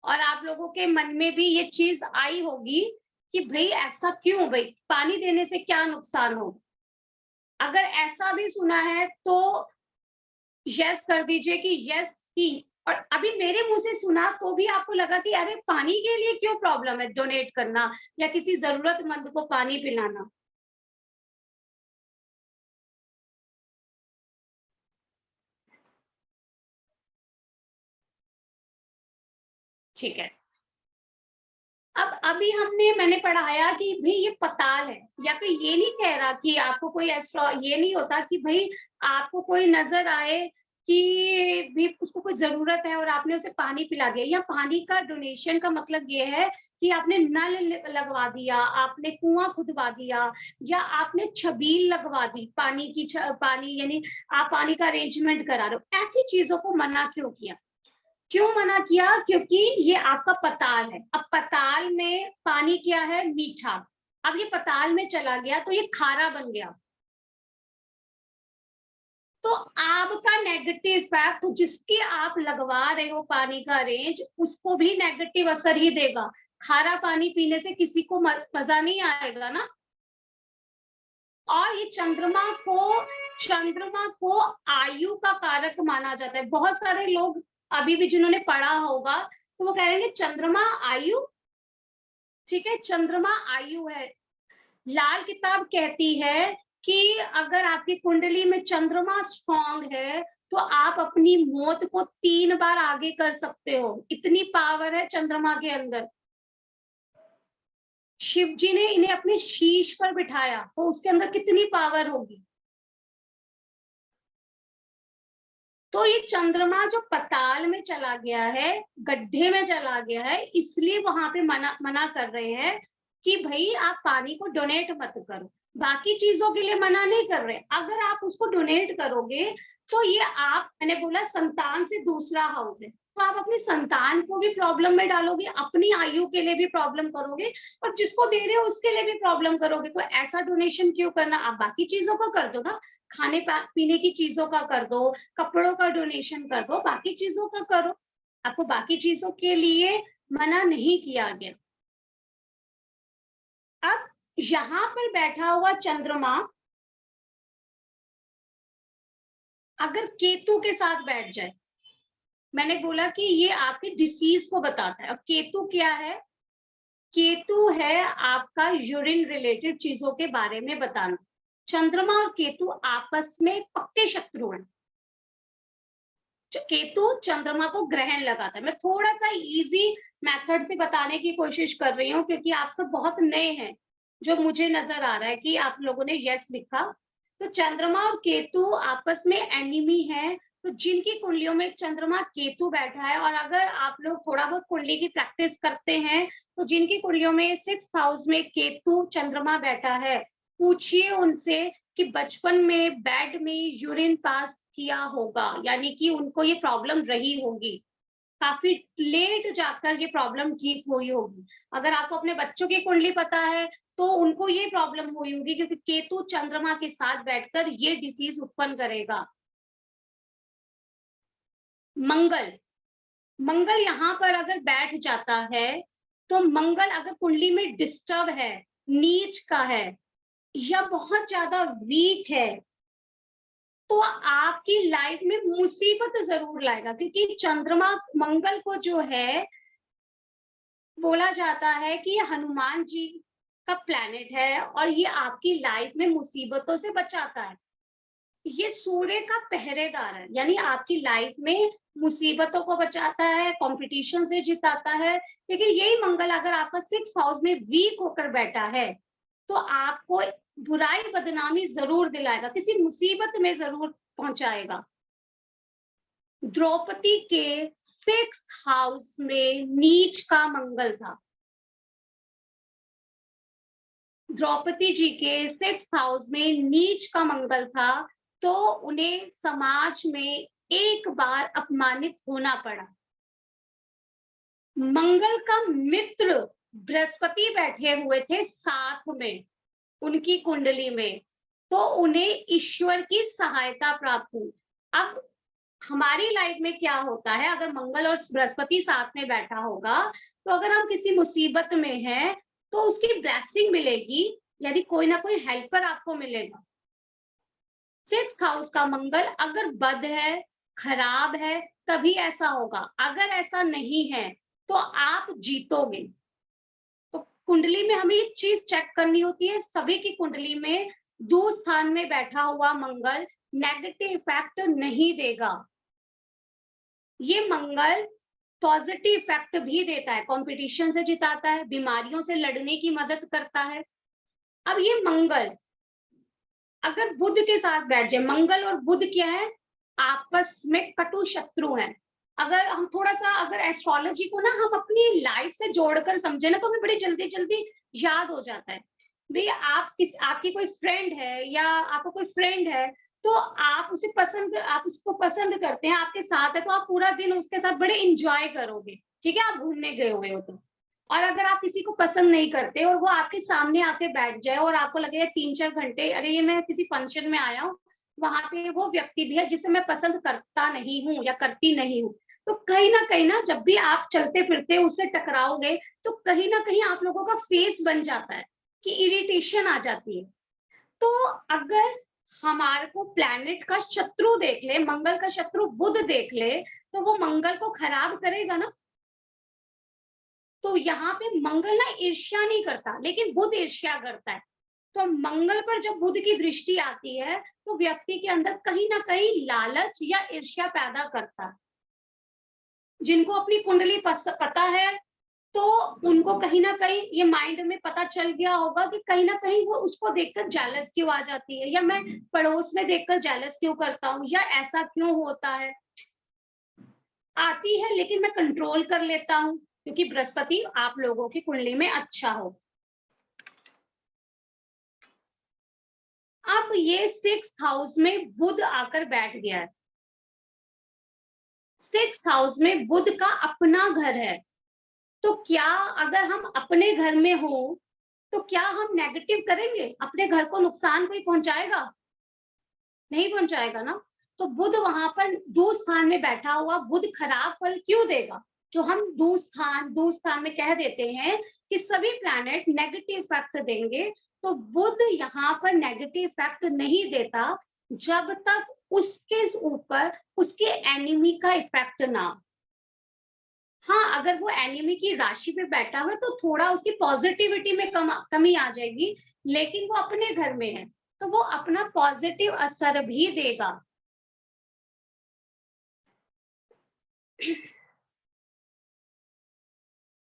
और आप लोगों के मन में भी ये चीज आई होगी कि भाई ऐसा क्यों, भाई पानी देने से क्या नुकसान होगा। अगर ऐसा भी सुना है तो यस कर दीजिए कि यस की, और अभी मेरे मुंह से सुना तो भी आपको लगा कि अरे पानी के लिए क्यों प्रॉब्लम है डोनेट करना या किसी जरूरतमंद को पानी पिलाना। ठीक है, अब अभी मैंने पढ़ाया कि भाई ये पताल है, या फिर ये नहीं कह रहा कि आपको कोई ये नहीं होता कि भाई आपको कोई नजर आए कि भी उसको कोई जरूरत है और आपने उसे पानी पिला दिया, या पानी का डोनेशन का मतलब ये है कि आपने नल लगवा दिया, आपने कुआं खुदवा दिया, या आपने छबील लगवा दी, पानी की पानी यानी आप पानी का अरेंजमेंट करा रहे हो, ऐसी चीजों को मना क्यों किया? क्यों मना किया? क्योंकि ये आपका पताल है। अब पताल में पानी क्या है? मीठा। अब ये पताल में चला गया तो ये खारा बन गया, तो आपका नेगेटिव इफेक्ट जिसकी आप लगवा रहे हो पानी का रेंज, उसको भी नेगेटिव असर ही देगा। खारा पानी पीने से किसी को मजा नहीं आएगा ना। और ये चंद्रमा को आयु का कारक माना जाता है। बहुत सारे लोग अभी भी जिन्होंने पढ़ा होगा तो वो कह रहे हैं चंद्रमा आयु, ठीक है, चंद्रमा आयु है। लाल किताब कहती है कि अगर आपकी कुंडली में चंद्रमा स्ट्रॉन्ग है तो आप अपनी मौत को 3 बार आगे कर सकते हो, इतनी पावर है चंद्रमा के अंदर। शिव जी ने इन्हें अपने शीश पर बिठाया तो उसके अंदर कितनी पावर होगी। तो ये चंद्रमा जो पताल में चला गया है, गड्ढे में चला गया है, इसलिए वहां पे मना कर रहे हैं कि भाई आप पानी को डोनेट मत करो। बाकी चीजों के लिए मना नहीं कर रहे। अगर आप उसको डोनेट करोगे तो ये मैंने बोला संतान से दूसरा हाउस है, तो आप अपनी संतान को भी प्रॉब्लम में डालोगे, अपनी आयु के लिए भी प्रॉब्लम करोगे, और जिसको दे रहे हो उसके लिए भी प्रॉब्लम करोगे। तो ऐसा डोनेशन क्यों करना? आप बाकी चीजों का कर दो ना, खाने पीने की चीजों का कर दो, कपड़ों का डोनेशन कर दो, बाकी चीजों का करो। आपको बाकी चीजों के लिए मना नहीं किया गया। अब यहां पर बैठा हुआ चंद्रमा अगर केतु के साथ बैठ जाए, मैंने बोला कि ये आपके डिसीज को बताता है। अब केतु क्या है? केतु है आपका यूरिन रिलेटेड चीजों के बारे में बताना। चंद्रमा और केतु आपस में पक्के शत्रु हैं। केतु चंद्रमा को ग्रहण लगाता है। मैं थोड़ा सा इजी मेथड से बताने की कोशिश कर रही हूँ क्योंकि आप सब बहुत नए हैं, जो मुझे नजर आ रहा है कि आप लोगों ने यस लिखा। तो चंद्रमा और केतु आपस में एनिमी है। तो जिनकी कुंडलियों में चंद्रमा केतु बैठा है, और अगर आप लोग थोड़ा बहुत कुंडली की प्रैक्टिस करते हैं तो जिनकी कुंडलियों में 6th हाउस में केतु चंद्रमा बैठा है, पूछिए उनसे कि बचपन में बेड में यूरिन पास किया होगा, यानी कि उनको ये प्रॉब्लम रही होगी, काफी लेट जाकर ये प्रॉब्लम ठीक हुई होगी। अगर आपको अपने बच्चों की कुंडली पता है तो उनको ये प्रॉब्लम हुई होगी, क्योंकि केतु चंद्रमा के साथ बैठकर ये डिसीज उत्पन्न करेगा। मंगल यहाँ पर अगर बैठ जाता है तो मंगल अगर कुंडली में डिस्टर्ब है, नीच का है, या बहुत ज्यादा वीक है, तो आपकी लाइफ में मुसीबत जरूर लाएगा। क्योंकि चंद्रमा मंगल को जो है बोला जाता है कि ये हनुमान जी का प्लैनेट है और ये आपकी लाइफ में मुसीबतों से बचाता है। ये सूर्य का पहरेदार है, यानी आपकी लाइफ में मुसीबतों को बचाता है, कंपटीशन से जिताता है। लेकिन यही मंगल अगर आपका 6th हाउस में वीक होकर बैठा है तो आपको बुराई बदनामी जरूर दिलाएगा, किसी मुसीबत में जरूर पहुंचाएगा। द्रौपदी के 6th हाउस में नीच का मंगल था। द्रौपदी जी के 6th हाउस में नीच का मंगल था, तो उन्हें समाज में एक बार अपमानित होना पड़ा। मंगल का मित्र बृहस्पति बैठे हुए थे साथ में उनकी कुंडली में, तो उन्हें ईश्वर की सहायता प्राप्त हुई। अब हमारी लाइफ में क्या होता है, अगर मंगल और बृहस्पति साथ में बैठा होगा तो अगर हम किसी मुसीबत में हैं तो उसकी ब्लेसिंग मिलेगी, यानी कोई ना कोई हेल्पर आपको मिलेगा। 6th हाउस का मंगल अगर बद है, खराब है, तभी ऐसा होगा। अगर ऐसा नहीं है तो आप जीतोगे। तो कुंडली में हमें एक चीज चेक करनी होती है, सभी की कुंडली में 2 स्थान में बैठा हुआ मंगल नेगेटिव इफेक्ट नहीं देगा। ये मंगल पॉजिटिव इफेक्ट भी देता है, कंपटीशन से जिताता है, बीमारियों से लड़ने की मदद करता है। अब ये मंगल अगर बुध के साथ बैठ जाए, मंगल और बुध क्या है? आपस में कटु शत्रु हैं। अगर हम थोड़ा सा अगर एस्ट्रोलॉजी को ना हम अपनी लाइफ से जोड़कर समझे ना, तो हमें बड़ी जल्दी जल्दी याद हो जाता है। भाई आपकी कोई फ्रेंड है या आपका कोई फ्रेंड है, तो आप उसको पसंद करते हैं, आपके साथ है, तो आप पूरा दिन उसके साथ बड़े इंजॉय करोगे, ठीक है, आप घूमने गए हुए हो तो। और अगर आप किसी को पसंद नहीं करते और वो आपके सामने आके बैठ जाए और आपको लगे 3-4 घंटे, अरे ये मैं किसी फंक्शन में आया हूँ, वहां पे वो व्यक्ति भी है जिसे मैं पसंद करता नहीं हूँ या करती नहीं हूँ, तो कहीं ना जब भी आप चलते फिरते उससे टकराओगे, तो कहीं ना कहीं आप लोगों का फेस बन जाता है कि इरिटेशन आ जाती है। तो अगर हमारे को प्लैनेट का शत्रु देख ले, मंगल का शत्रु बुध देख ले, तो वो मंगल को खराब करेगा ना। तो यहाँ पे मंगल ना ईर्ष्या नहीं करता, लेकिन बुध ईर्ष्या करता है। तो मंगल पर जब बुध की दृष्टि आती है, तो व्यक्ति के अंदर कहीं ना कहीं लालच या ईर्ष्या पैदा करता है। जिनको अपनी कुंडली पता है, तो उनको कहीं ना कहीं ये माइंड में पता चल गया होगा कि कहीं ना कहीं वो उसको देखकर जेलस क्यों आ जाती है, या मैं पड़ोस में देखकर जेलस क्यों करता हूँ, या ऐसा क्यों होता है। आती है लेकिन मैं कंट्रोल कर लेता हूँ, क्योंकि बृहस्पति आप लोगों की कुंडली में अच्छा हो। अब ये 6th हाउस में बुध आकर बैठ गया है। 6th हाउस में बुध का अपना घर है, तो क्या अगर हम अपने घर में हो, तो क्या हम नेगेटिव करेंगे? अपने घर को नुकसान कोई पहुंचाएगा? नहीं पहुंचाएगा ना। तो बुध वहां पर दूर स्थान में बैठा हुआ, बुध खराब फल क्यों देगा? जो हम दूर स्थान में कह देते हैं कि सभी प्लैनेट नेगेटिव इफेक्ट देंगे, तो बुध यहाँ पर नेगेटिव इफेक्ट नहीं देता जब तक उसके ऊपर उसके एनिमी का इफेक्ट ना। हाँ, अगर वो एनिमी की राशि पे बैठा हुआ तो थोड़ा उसकी पॉजिटिविटी में कमी आ जाएगी, लेकिन वो अपने घर में है, तो वो अपना पॉजिटिव असर भी देगा।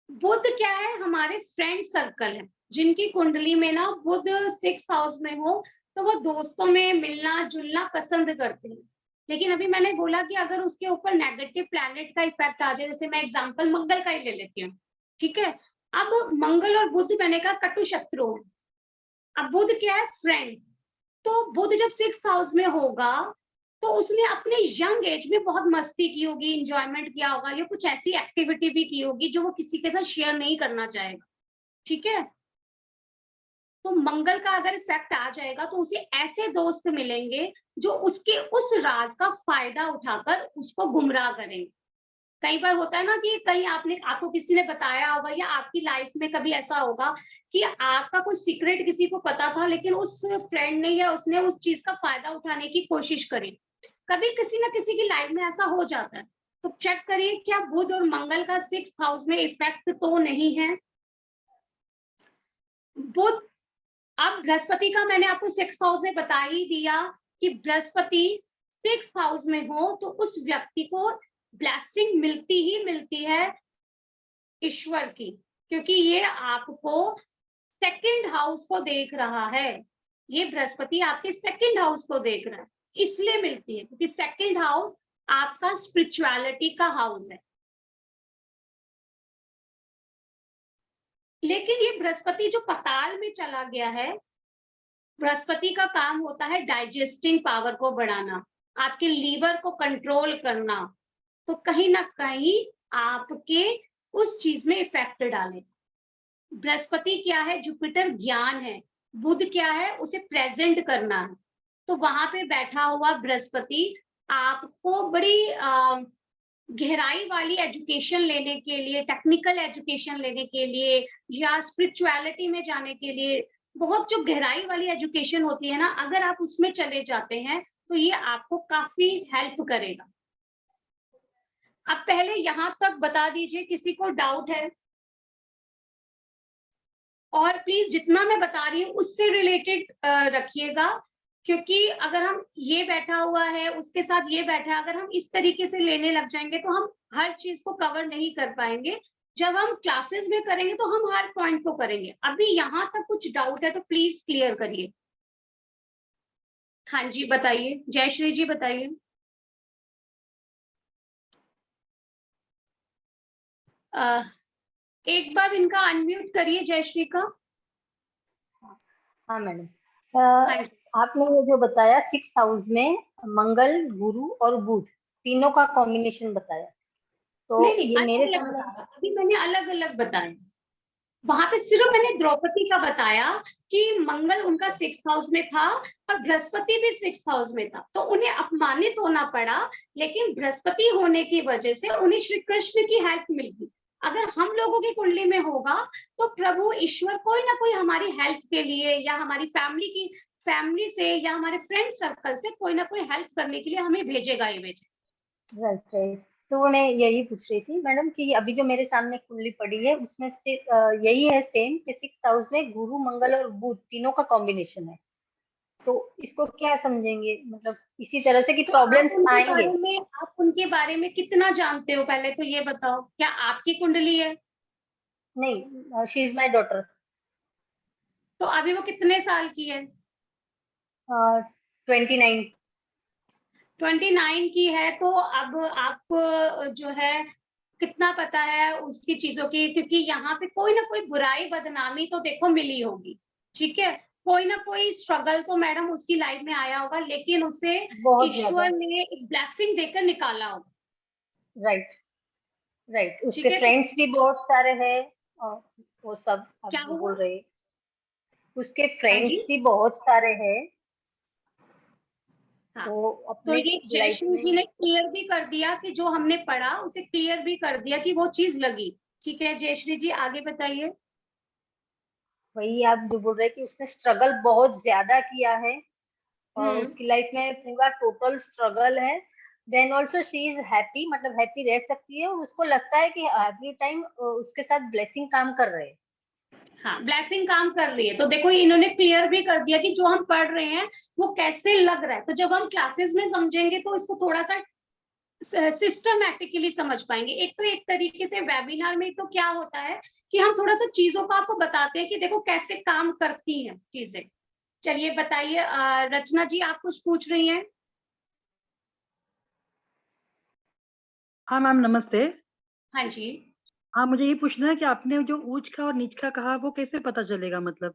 बुध क्या है? हमारे फ्रेंड सर्कल है। जिनकी कुंडली में ना बुध 6th हाउस में हो, तो वो दोस्तों में मिलना जुलना पसंद करते हैं। लेकिन अभी मैंने बोला कि अगर उसके ऊपर नेगेटिव प्लैनेट का इफेक्ट आ जाए, जैसे मैं एग्जांपल मंगल का ही ले लेती हूँ, ठीक है। अब मंगल और बुध मैंने कहा कटु शत्रु है। अब बुध क्या है? फ्रेंड। तो बुध जब 6th हाउस में होगा, तो उसने अपने यंग एज में बहुत मस्ती की होगी, इंजॉयमेंट किया होगा, या कुछ ऐसी एक्टिविटी भी की होगी जो वो किसी के साथ शेयर नहीं करना चाहेगा, ठीक है। तो मंगल का अगर इफेक्ट आ जाएगा, तो उसे ऐसे दोस्त मिलेंगे जो उसके उस राज का फायदा उठाकर उसको गुमराह करेंगे। कई बार होता है ना कि कहीं आपको किसी ने बताया होगा, या आपकी लाइफ में कभी ऐसा होगा कि आपका कोई सीक्रेट किसी को पता था, लेकिन उस फ्रेंड ने या उसने उस चीज का फायदा उठाने की कोशिश करी। कभी किसी ना किसी की लाइफ में ऐसा हो जाता है। तो चेक करिए क्या बुध और मंगल का 6th हाउस में इफेक्ट तो नहीं है। बुध, अब बृहस्पति का मैंने आपको 6th हाउस में बता ही दिया कि बृहस्पति 6th हाउस में हो तो उस व्यक्ति को ब्लेसिंग मिलती ही मिलती है ईश्वर की, क्योंकि ये आपको 2nd हाउस को देख रहा है। ये बृहस्पति आपके 2nd हाउस को देख रहा है, इसलिए मिलती है, क्योंकि 2nd हाउस आपका स्पिरिचुअलिटी का हाउस है। लेकिन ये बृहस्पति जो पताल में चला गया है, बृहस्पति का काम होता है डाइजेस्टिंग पावर को बढ़ाना, आपके लीवर को कंट्रोल करना, तो कहीं ना कहीं आपके उस चीज में इफेक्ट डाले। बृहस्पति क्या है? जुपिटर ज्ञान है। बुध क्या है? उसे प्रेजेंट करना है। तो वहां पे बैठा हुआ बृहस्पति आपको बड़ी गहराई वाली एजुकेशन लेने के लिए, टेक्निकल एजुकेशन लेने के लिए, या स्पिरिचुअलिटी में जाने के लिए, बहुत जो गहराई वाली एजुकेशन होती है ना, अगर आप उसमें चले जाते हैं तो ये आपको काफी हेल्प करेगा। अब पहले यहां तक बता दीजिए, किसी को डाउट है? और प्लीज जितना मैं बता रही हूँ उससे रिलेटेड रखिएगा, क्योंकि अगर हम ये बैठा हुआ है उसके साथ ये बैठा है, अगर हम इस तरीके से लेने लग जाएंगे तो हम हर चीज को कवर नहीं कर पाएंगे। जब हम क्लासेस में करेंगे तो हम हर पॉइंट को करेंगे। अभी यहाँ तक कुछ डाउट है तो प्लीज क्लियर करिए। हाँ जी बताइए, जय श्री जी बताइए। एक बार इनका अनम्यूट करिए जयश्री का। हाँ मैडम, हाँ जी। आपने ये जो बताया 6 हाउस में मंगल, गुरु और बुध तीनों का कॉम्बिनेशन बताया, तो नहीं ये मेरे अलग अलग सामने बताया, अभी मैंने अलग अलग बताया। वहां पे सिर्फ मैंने द्रौपदी का बताया कि मंगल उनका 6th हाउस में था और बृहस्पति भी 6th हाउस में था, तो उन्हें अपमानित होना पड़ा, लेकिन बृहस्पति होने की वजह से उन्हें श्री कृष्ण की हेल्प मिल गई। अगर हम लोगों की कुंडली में होगा तो प्रभु ईश्वर कोई ना कोई हमारी हेल्प के लिए या हमारी फैमिली से या हमारे फ्रेंड सर्कल से कोई ना कोई हेल्प करने के लिए हमें भेजेगा ही भेजेगा। राइट राइट, तो वो मैं यही पूछ रही थी मैडम कि अभी जो मेरे सामने कुंडली पड़ी है उसमें से यही है सेम कि 6th हाउस में गुरु, मंगल और बुध तीनों का कॉम्बिनेशन है, तो इसको क्या समझेंगे, मतलब इसी तरह से कि तो प्रॉब्लम्स आएंगे? आप उनके बारे में कितना जानते हो, पहले तो ये बताओ, क्या आपकी कुंडली है? नहीं, शी इज माय डॉटर। तो अभी वो कितने साल की है? 29। 29 की है, तो अब आप जो है कितना पता है उसकी चीजों की, क्योंकि यहाँ पे कोई ना कोई बुराई बदनामी तो देखो मिली होगी, ठीक है, कोई ना कोई स्ट्रगल तो मैडम उसकी लाइफ में आया होगा, लेकिन उसे बहुत ईश्वर ज्यादा। ने एक ब्लेसिंग देकर निकाला होगा। राइट राइट, ठीक उसके है, फ्रेंड्स भी बहुत सारे हैं, और वो सब आप क्या जो हुआ? बोल रहे हैं, उसके हाँ जी, फ्रेंड्स भी बहुत सारे हैं, हाँ। वो तो अपने ये लाइफ जयश्री जी में। ने क्लियर भी कर दिया कि जो हमने पढ़ा उसे क्लियर भी कर दिया कि वो चीज लगी। ठीक है जयश्री जी, आगे बताइए। वही आप जो बोल रहे हैं कि उसने स्ट्रगल बहुत ज्यादा किया है, और उसकी लाइफ में पूरा टोटल स्ट्रगल है, then also she is happy, मतलब हैप्पी रह सकती है, और उसको लगता है कि एवरी टाइम उसके साथ ब्लेसिंग काम कर रहे हैं। हाँ, ब्लेसिंग काम कर रही है, तो देखो इन्होंने क्लियर भी कर दिया कि जो हम पढ़ रहे हैं वो कैसे लग रहा है, तो जब हम क्लासेस में समझेंगे तो इसको थोड़ा सा सिस्टमैटिकली समझ पाएंगे। एक तो एक तरीके से वेबिनार में तो क्या होता है कि हम थोड़ा सा चीजों को आपको बताते हैं कि देखो कैसे काम करती हैं चीजें। चलिए बताइए, रचना जी आप कुछ पूछ रही हैं? हाँ मैम नमस्ते। हाँ जी हाँ मुझे ये पूछना है कि आपने जो ऊंच का और नीच का कहा वो कैसे पता चलेगा, मतलब?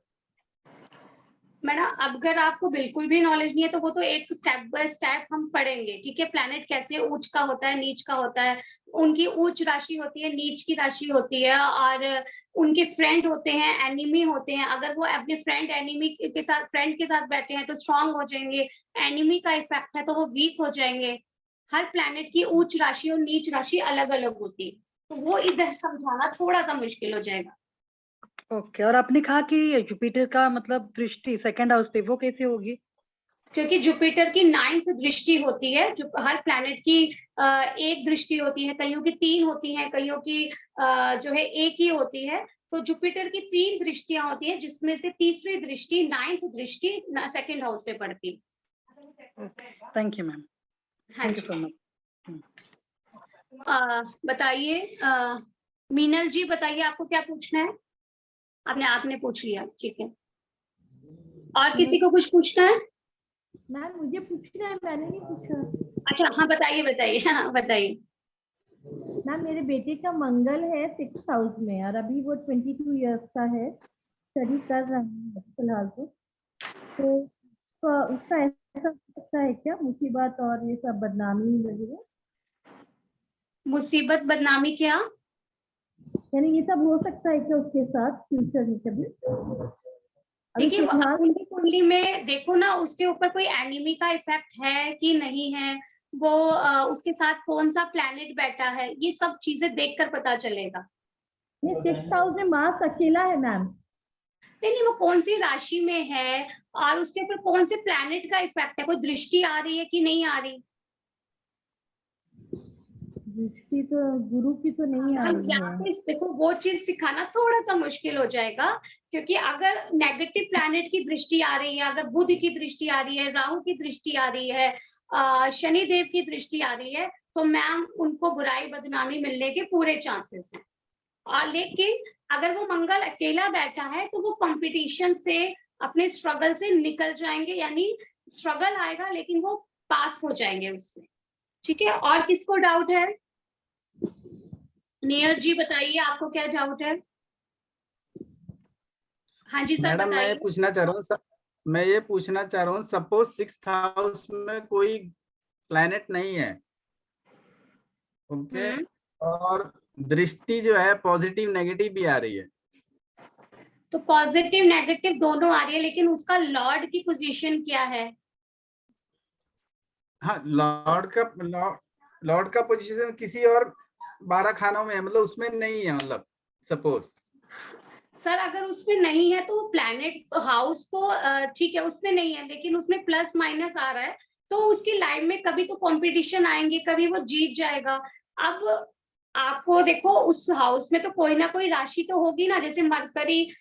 मैडम, अगर आपको बिल्कुल भी नॉलेज नहीं है तो वो तो एक स्टेप बाय स्टेप हम पढ़ेंगे, ठीक है, प्लैनेट कैसे ऊंच का होता है नीच का होता है, उनकी उच्च राशि होती है, नीच की राशि होती है, और उनके फ्रेंड होते हैं, एनिमी होते हैं। अगर वो अपने फ्रेंड के साथ बैठे हैं तो स्ट्रांग हो जाएंगे, एनिमी का इफेक्ट है तो वो वीक हो जाएंगे। हर प्लैनेट की उच्च राशि और नीच राशि अलग अलग होती है, तो वो इधर समझाना थोड़ा सा मुश्किल हो जाएगा। ओके, और आपने कहा कि जुपिटर का मतलब दृष्टि 2nd हाउस पे, वो कैसे होगी? क्योंकि जुपिटर की 9th दृष्टि होती है, जो हर प्लैनेट की एक दृष्टि होती है, कईयों की 3 होती है, कईयों की जो है एक ही होती है, तो जुपिटर की 3 दृष्टियां होती है, जिसमें से तीसरी दृष्टि 9th दृष्टि 2nd हाउस पे पड़ती है। थैंक यू मैम, हाँ thank you ji, so much. बताइए, मीनल जी बताइए आपको क्या पूछना है? आपने पूछ लिया, ठीक है, और किसी को कुछ पूछना है? मैम मुझे पूछना है, मैंने नहीं पूछा। अच्छा हाँ बताइए, हाँ बताइए। मैम मेरे बेटे का मंगल है 6th हाउस में, और अभी वो 22 इयर्स का है, स्टडी कर रहा है फिलहाल तो उसका ऐसा हो सकता है क्या, मुसीबत और ये सब बदनामी वगैरह? मुसीबत बदनामी क्या? यानी ये सब हो सकता है क्या उसके साथ फ्यूचर में कभी? अभी देखिए फिलहाल उनकी कुंडली में देखो ना, उसके ऊपर कोई एनिमी का इफेक्ट है कि नहीं है, वो उसके साथ कौन सा प्लैनेट बैठा है, ये सब चीजें देखकर पता चलेगा। ये 6th हाउस में मार्स अकेला है मैम। नहीं, वो कौन सी राशि में है और उसके ऊपर कौन से प्लैनेट का इफेक्ट है, कोई दृष्टि आ रही है कि नहीं आ रही? दृष्टि तो गुरु की तो नहीं आ रही यहाँ है। पे देखो वो चीज सिखाना थोड़ा सा मुश्किल हो जाएगा, क्योंकि अगर नेगेटिव प्लैनेट की दृष्टि आ रही है, अगर बुध की दृष्टि आ रही है, राहु की दृष्टि आ रही है, शनि देव की दृष्टि आ रही है, तो मैम उनको बुराई बदनामी मिलने के पूरे चांसेस हैं। और लेकिन अगर वो मंगल अकेला बैठा है तो वो कंपटीशन से, अपने स्ट्रगल से निकल जाएंगे, यानी स्ट्रगल आएगा लेकिन वो पास हो जाएंगे उसमें। ठीक है, और किसको डाउट है? नियर जी बताइए, आपको क्या डाउट है? हाँ जी सर मैडम मैं ये बताइए। पूछना चाह रहा हूँ सपोज 6th हाउस में कोई प्लैनेट नहीं है, ओके, और दृष्टि जो है पॉजिटिव नेगेटिव भी आ रही है। तो पॉजिटिव नेगेटिव दोनों आ रही है, लेकिन उसका लॉर्ड की पोजीशन क्या है? हाँ, लॉर्ड का पोजीशन किसी और 12 खानों में है, मतलब उसमें नहीं है, मतलब सपोज। सर अगर उसमें नहीं है तो प्लैनेट हाउस तो ठीक है उसमें नहीं है, लेकिन उसमें प्लस माइनस आ रहा है, तो उसकी लाइफ में कभी तो कंपटीशन आएंगे, कभी वो जीत जाएगा। अब आपको देखो उस हाउस में तो कोई ना कोई राशि तो होगी ना, जैसे मरकरी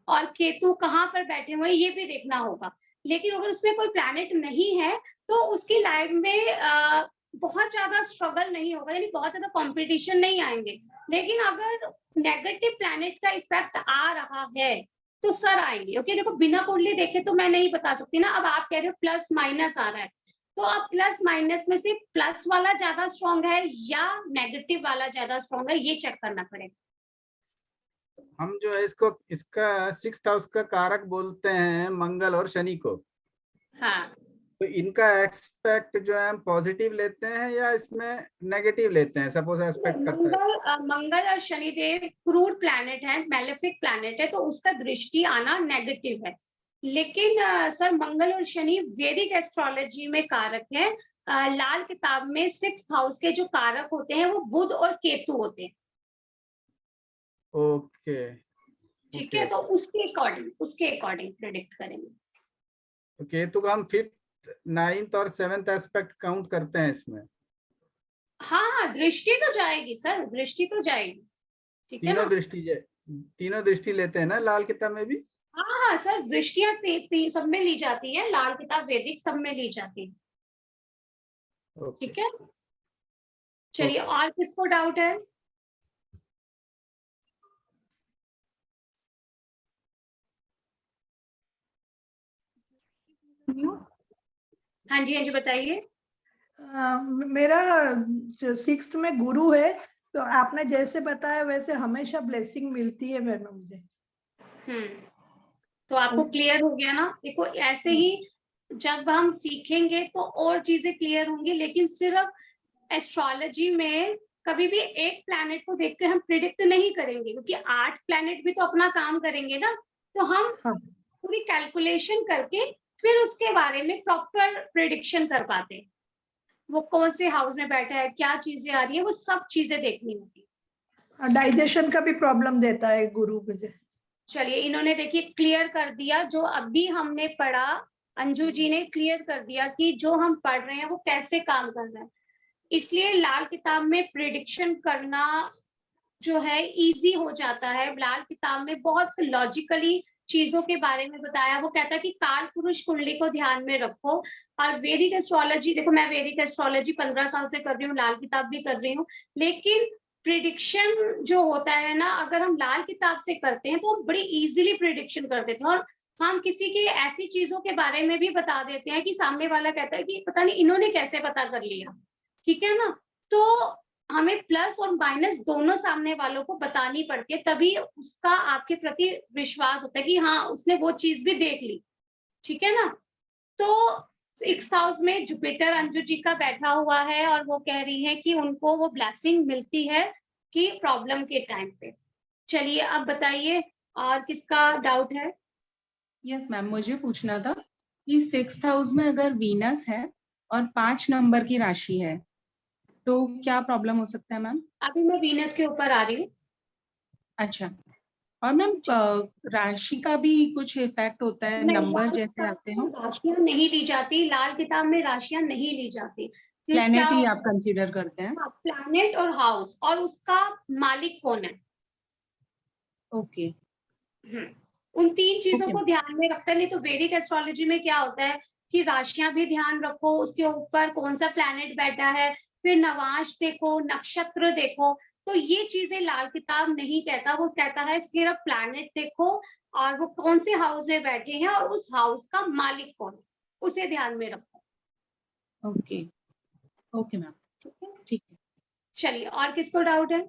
और केतु कहाँ पर बैठे हुए हैं ये भी देखना होगा। लेकिन अगर उसमें कोई प्लैनेट नहीं है तो उसकी लाइफ में बहुत ज्यादा स्ट्रगल नहीं होगा, यानी बहुत ज्यादा कंपटीशन नहीं आएंगे। लेकिन अगर नेगेटिव प्लैनेट का इफेक्ट आ रहा है तो सर आएंगे। ओके देखो बिना कुंडली देखे तो मैं नहीं बता सकती ना। अब आप कह रहे हो प्लस माइनस आ रहा है, तो अब प्लस माइनस में से प्लस वाला ज्यादा स्ट्रॉन्ग है या नेगेटिव वाला ज्यादा स्ट्रॉन्ग है, ये चेक करना पड़ेगा। हम जो है इसका 6th हाउस का कारक बोलते हैं मंगल और शनि को। हाँ तो इनका एस्पेक्ट जो है हम पॉजिटिव लेते हैं या इसमें नेगेटिव लेते हैं, सपोज एस्पेक्ट करता है। मंगल और शनिदेव क्रूर प्लैनेट है, मैलेफिक प्लैनेट है, तो उसका दृष्टि आना नेगेटिव है। लेकिन सर मंगल और शनि वैदिक एस्ट्रोलॉजी में कारक है। लाल किताब में 6th हाउस के जो कारक होते हैं वो बुध और केतु होते हैं। ओके ठीक है, तो उसके अकॉर्डिंग प्रेडिक्ट करेंगे। तो केतु का हम 5th 9th और 7th एस्पेक्ट काउंट करते हैं इसमें। हाँ दृष्टि तो जाएगी सर, दृष्टि तो जाएगी। ठीक है ना, तीनों दृष्टि लेते हैं ना लाल किताब में भी। हाँ हाँ सर दृष्टियां सब में ली जाती है, लाल किताब वैदिक सब में ली जाती है। ठीक है, चलिए और किसको डाउट है? हाँ जी बताइए। मेरा 6th में गुरु है, तो आपने जैसे बताया वैसे हमेशा ब्लेसिंग मिलती है मैम मुझे। तो आपको क्लियर हो गया ना? देखो ऐसे ही जब हम सीखेंगे तो और चीजें क्लियर होंगी, लेकिन सिर्फ एस्ट्रोलॉजी में कभी भी एक प्लैनेट को देख के हम प्रिडिक्ट नहीं करेंगे, क्योंकि 8 प्लैनेट भी तो अपना काम करेंगे ना। तो हम पूरी कैलकुलेशन करके फिर उसके बारे में प्रॉपर प्रिडिक्शन कर पाते हैं। वो कौन से हाउस में बैठा है, क्या चीजें आ रही है, वो सब चीजें देखनी होती है। डाइजेशन का भी प्रॉब्लम देता है गुरु मुझे। चलिए इन्होंने देखिए क्लियर कर दिया, जो अभी हमने पढ़ा अंजू जी ने क्लियर कर दिया कि जो हम पढ़ रहे हैं वो कैसे काम कर रहा है। इसलिए लाल किताब में प्रिडिक्शन करना जो है इजी हो जाता है। लाल किताब में बहुत लॉजिकली चीजों के बारे में बताया। वो कहता है कि काल पुरुष कुंडली को ध्यान में रखो। और वैदिक एस्ट्रोलॉजी, देखो मैं वैदिक एस्ट्रोलॉजी 15 साल से कर रही हूँ, लाल किताब भी कर रही हूँ, लेकिन प्रिडिक्शन जो होता है ना, अगर हम लाल किताब से करते हैं तो हम बड़ी इजीली प्रिडिक्शन कर देते हैं। और हम किसी के ऐसी चीजों के बारे में भी बता देते हैं कि सामने वाला कहता है कि पता नहीं इन्होंने कैसे पता कर लिया। ठीक है ना, तो हमें प्लस और माइनस दोनों सामने वालों को बतानी पड़ती है, तभी उसका आपके प्रति विश्वास होता है कि हाँ उसने वो चीज भी देख ली। ठीक है ना, तो 6th हाउस में जुपिटर अंजू जी का बैठा हुआ है और वो कह रही है कि उनको वो ब्लेसिंग मिलती है कि प्रॉब्लम के टाइम पे। चलिए अब बताइए और किसका डाउट है? यस मैम, मुझे पूछना था कि 6th हाउस में अगर वीनस है और 5 नंबर की राशि है तो क्या प्रॉब्लम हो सकता है मैम? अभी मैं वीनस के ऊपर आ रही हूँ। अच्छा, और मैम राशि का भी कुछ इफेक्ट होता है, नंबर जैसे आते हो? राशियां नहीं ली जाती लाल किताब में, राशियां नहीं ली जाती। प्लैनेट ही आप कंसीडर करते हैं? प्लैनेट और हाउस और उसका मालिक कौन है। ओके, उन 3 चीजों को ध्यान में रखते हैं। नहीं तो वैदिक एस्ट्रोलॉजी में क्या होता है कि राशियां भी ध्यान रखो, उसके ऊपर कौन सा प्लैनेट बैठा है, फिर नवांश देखो, नक्षत्र देखो। तो ये चीजें लाल किताब नहीं कहता, वो कहता है सिर्फ प्लैनेट देखो और वो कौन से हाउस में बैठे हैं और उस हाउस का मालिक कौन है, उसे ध्यान में रखो। ओके ओके मैम, ठीक है। चलिए और किसको डाउट है?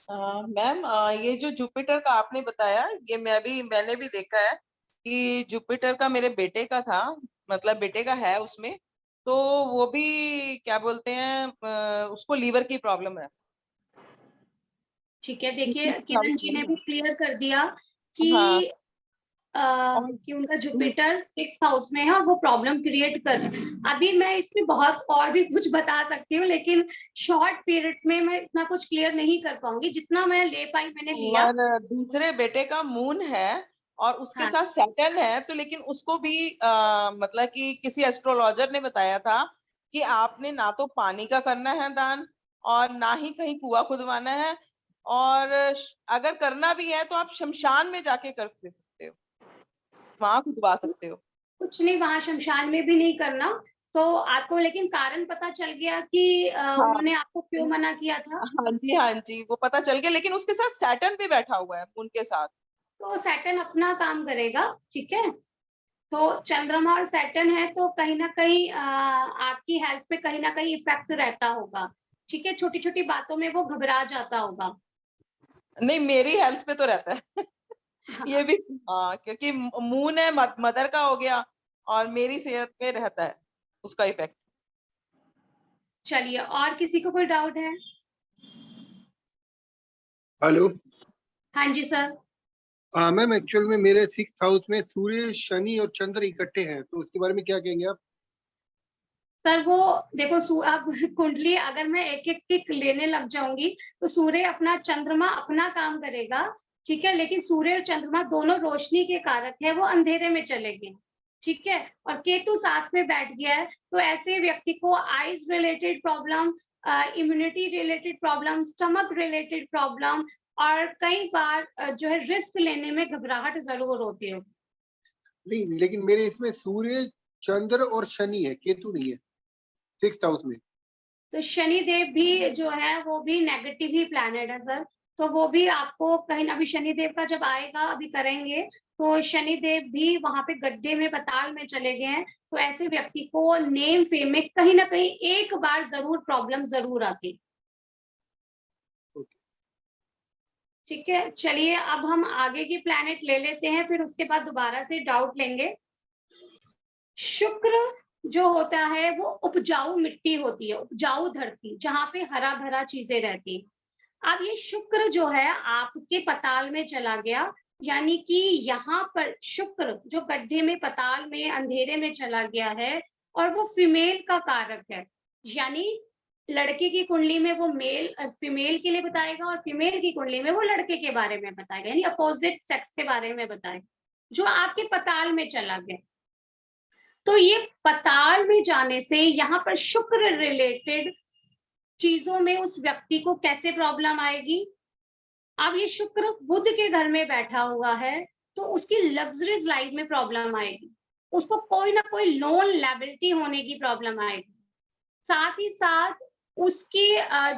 मैम ये जो जुपिटर का आपने बताया, ये मैंने भी देखा है कि जुपिटर का मेरे बेटे का था, मतलब बेटे का है उसमें, तो वो भी क्या बोलते हैं उसको लीवर की प्रॉब्लम है। ठीक है, देखिए 6 किरण हाउस जी में ने है। भी क्लियर कर दिया कि हाँ और कि उनका जुपिटर 6th हाउस में है और वो प्रॉब्लम क्रिएट कर रहे हैं। अभी मैं इसमें बहुत और भी कुछ बता सकती हूँ, लेकिन शॉर्ट पीरियड में मैं इतना कुछ क्लियर नहीं कर पाऊंगी। जितना मैं ले पाई मैंने लिया। और दूसरे बेटे का मून है और उसके हाँ। साथ सैटर्न है, तो लेकिन उसको भी मतलब कि किसी एस्ट्रोलॉजर ने बताया था कि आपने ना तो पानी का करना है दान और ना ही कहीं कुआं खुदवाना है, और अगर करना भी है तो आप शमशान में जाके कर सकते हो, वहां खुदवा सकते हो। कुछ नहीं, वहां शमशान में भी नहीं करना। तो आपको लेकिन कारण पता चल गया कि हाँ उन्होंने आपको क्यों मना किया था? हाँ जी, हाँ जी, वो पता चल गया, लेकिन उसके साथ सैटर्न भी बैठा हुआ है उनके साथ। तो सैटर्न अपना काम करेगा, ठीक है। तो चंद्रमा और सैटर्न है तो कहीं ना कहीं आपकी हेल्थ पे कहीं ना कहीं इफेक्ट रहता होगा, ठीक है। छोटी छोटी बातों में वो घबरा जाता होगा। नहीं, मेरी हेल्थ पे तो रहता है ये हाँ, भी। हाँ, क्योंकि मून है, मदर का हो गया, और मेरी सेहत पे रहता है उसका इफेक्ट। चलिए, और किसी को कोई डाउट है? हेलो। हाँ जी सर। मैम एक्चुअल में मेरे 6th हाउस में सूर्य शनि और चंद्र इकट्ठे हैं, तो उसके बारे में क्या कहेंगे आप? सर वो देखो, अब कुंडली अगर मैं एक एक टिक लेने लग जाऊंगी तो सूर्य अपना, चंद्रमा अपना काम करेगा, ठीक है। लेकिन सूर्य और चंद्रमा दोनों रोशनी के कारक है, वो अंधेरे में चले गए, ठीक है। और केतु साथ में बैठ गया है, तो ऐसे व्यक्ति को eyes related problem, immunity related problem, stomach related problem, और कई बार जो है रिस्क लेने में घबराहट जरूर होती है। नहीं, लेकिन मेरे इसमें सूर्य चंद्र और शनि है, केतु नहीं है 6th हाउस में। तो शनि देव भी जो है वो भी नेगेटिव ही प्लैनेट है सर। तो वो भी आपको कहीं ना, अभी शनि देव का जब आएगा, अभी करेंगे, तो शनि देव भी वहां पे गड्ढे में, पताल में चले गए हैं। तो ऐसे व्यक्ति को नेम फेम में कहीं ना कहीं एक बार जरूर प्रॉब्लम जरूर आती। ठीक है, चलिए अब हम आगे की प्लैनेट ले लेते हैं, फिर उसके बाद दोबारा से डाउट लेंगे। शुक्र जो होता है वो उपजाऊ मिट्टी होती है, उपजाऊ धरती, जहां पे हरा भरा चीजें रहती हैं। अब ये शुक्र जो है आपके पताल में चला गया, यानी कि यहाँ पर शुक्र जो गड्ढे में, पताल में, अंधेरे में चला गया है, और वो फीमेल का कारक है। यानी लड़के की कुंडली में वो मेल फीमेल के लिए बताएगा, और फीमेल की कुंडली में वो लड़के के बारे में बताएगा, यानी अपोजिट सेक्स के बारे में बताएगा, जो आपके पताल में चला गया। तो ये पताल में जाने से यहाँ पर शुक्र रिलेटेड चीजों में उस व्यक्ति को कैसे प्रॉब्लम आएगी? अब ये शुक्र बुध के घर में बैठा हुआ है, तो उसकी लग्जरीज लाइफ में प्रॉब्लम आएगी, उसको कोई ना कोई लोन लायबिलिटी होने की प्रॉब्लम आएगी। साथ ही साथ उसकी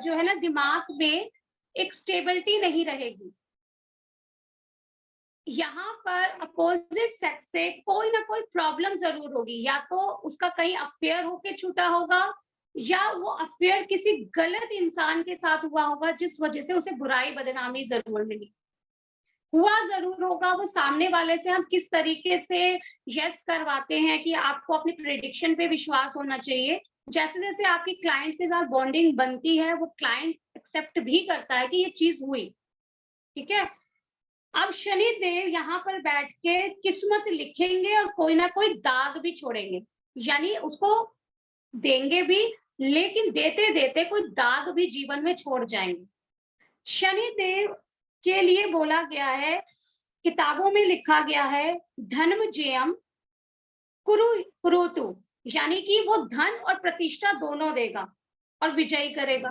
जो है ना, दिमाग में एक स्टेबिलिटी नहीं रहेगी। यहाँ पर अपोजिट सेक्स से कोई ना कोई प्रॉब्लम जरूर होगी, या तो उसका कहीं अफेयर होके छूटा होगा, या वो अफेयर किसी गलत इंसान के साथ हुआ होगा, जिस वजह से उसे बुराई बदनामी जरूर मिली। हुआ जरूर होगा, वो सामने वाले से हम किस तरीके से यस करवाते हैं कि आपको अपनी प्रेडिक्शन पे विश्वास होना चाहिए। जैसे जैसे आपकी क्लाइंट के साथ बॉन्डिंग बनती है, वो क्लाइंट एक्सेप्ट भी करता है कि ये चीज हुई, ठीक है। अब शनि देव यहाँ पर बैठ के किस्मत लिखेंगे और कोई ना कोई दाग भी छोड़ेंगे, यानी उसको देंगे भी, लेकिन देते देते कोई दाग भी जीवन में छोड़ जाएंगे। शनि देव के लिए बोला गया है, किताबों में लिखा गया है, धर्म जयम कुरुतु, यानी कि वो धन और प्रतिष्ठा दोनों देगा और विजयी करेगा।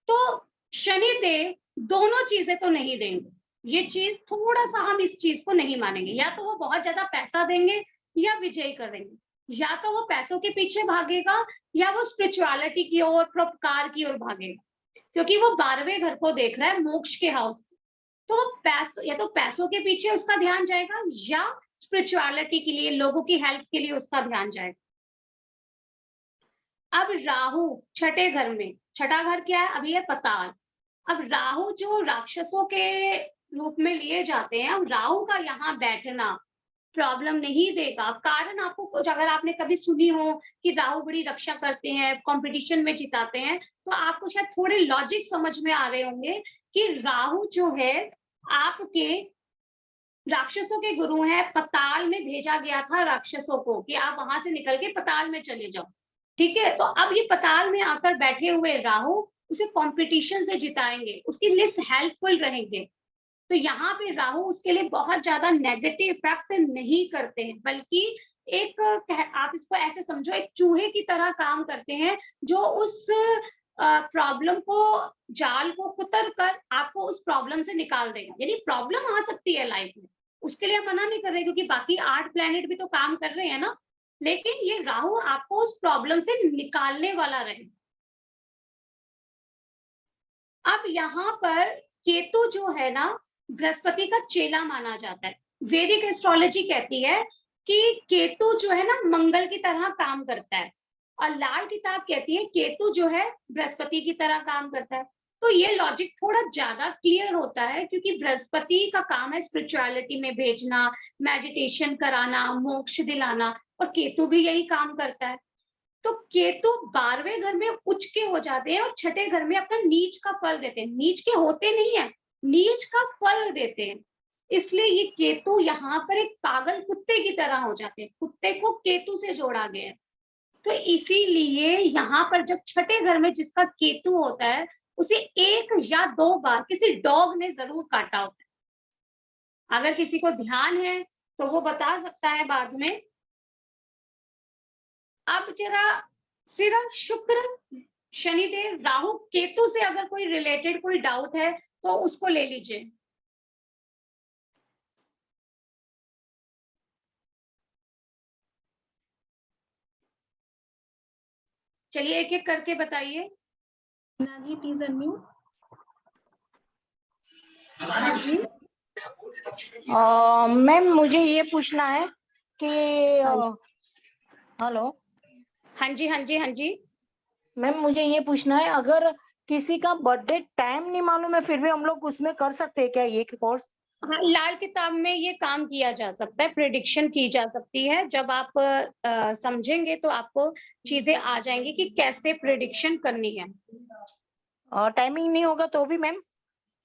तो शनि देव दोनों चीजें तो नहीं देंगे, ये चीज थोड़ा सा हम इस चीज को नहीं मानेंगे। या तो वो बहुत ज्यादा पैसा देंगे या विजयी करेंगे, या तो वो पैसों के पीछे भागेगा या वो स्पिरिचुअलिटी की ओर, परोपकार की ओर भागेगा, क्योंकि वो 12वें घर को देख रहा है, मोक्ष के हाउस। तो या तो पैसों के पीछे उसका ध्यान जाएगा, या स्पिरिचुअलिटी के लिए, लोगों की हेल्प के लिए उसका ध्यान जाएगा। अब राहु छठे घर में, छठा घर क्या है? अभी है पताल। अब राहु जो राक्षसों के रूप में लिए जाते हैं, अब राहु का यहाँ बैठना प्रॉब्लम नहीं देगा। कारण आपको कुछ, अगर आपने कभी सुनी हो कि राहु बड़ी रक्षा करते हैं, कंपटीशन में जिताते हैं, तो आपको शायद थोड़े लॉजिक समझ में आ रहे होंगे कि राहु जो है आपके राक्षसों के गुरु हैं। पताल में भेजा गया था राक्षसों को कि आप वहां से निकल के पताल में चले जाओ, ठीक है। तो अब ये पताल में आकर बैठे हुए राहु उसे कंपटीशन से जिताएंगे, उसके लिए हेल्पफुल रहेंगे। तो यहाँ पे राहु उसके लिए बहुत ज्यादा नेगेटिव इफेक्ट नहीं करते हैं, बल्कि एक आप इसको ऐसे समझो, एक चूहे की तरह काम करते हैं जो उस प्रॉब्लम को, जाल को कुतर कर आपको उस प्रॉब्लम से निकाल देगा। यानी प्रॉब्लम आ सकती है लाइफ में, उसके लिए हम मना नहीं कर रहे, क्योंकि बाकी 8 प्लेनेट भी तो काम कर रहे हैं ना, लेकिन ये राहु आपको उस प्रॉब्लम से निकालने वाला रहे। अब यहाँ पर केतु जो है ना, बृहस्पति का चेला माना जाता है। वैदिक एस्ट्रोलॉजी कहती है कि केतु जो है ना मंगल की तरह काम करता है, और लाल किताब कहती है केतु जो है बृहस्पति की तरह काम करता है। तो ये लॉजिक थोड़ा ज्यादा क्लियर होता है, क्योंकि बृहस्पति का काम है स्पिरिचुअलिटी में भेजना, मेडिटेशन कराना, मोक्ष दिलाना, और केतु भी यही काम करता है। तो केतु 12वें घर में उच्च के हो जाते हैं और छठे घर में अपना नीच का फल देते हैं। नीच के होते नहीं है, नीच का फल देते हैं। इसलिए ये केतु यहाँ पर एक पागल कुत्ते की तरह हो जाते हैं, कुत्ते को केतु से जोड़ा गया है। तो इसीलिए यहाँ पर जब छठे घर में जिसका केतु होता है, उसे 1 या 2 बार किसी डॉग ने जरूर काटा होता है। अगर किसी को ध्यान है तो वो बता सकता है बाद में। अब जरा सिर्फ शुक्र, शनिदेव, राहु, केतु से अगर कोई रिलेटेड कोई डाउट है तो उसको ले लीजिए। चलिए एक एक करके बताइए। जी प्लीज अनम्यूट। हाँ जी मैम मुझे ये पूछना है कि हेलो। हाँ जी हाँ जी हाँ जी मैम मुझे ये पूछना है, अगर किसी का बर्थडे टाइम नहीं मालूम है फिर भी हम लोग उसमें कर सकते हैं क्या ये कोर्स? हाँ, लाल किताब में ये काम किया जा सकता है, प्रेडिक्शन की जा सकती है। जब आप समझेंगे तो आपको चीजें आ जाएंगी कि कैसे प्रेडिक्शन करनी है। और टाइमिंग नहीं होगा तो भी मैम?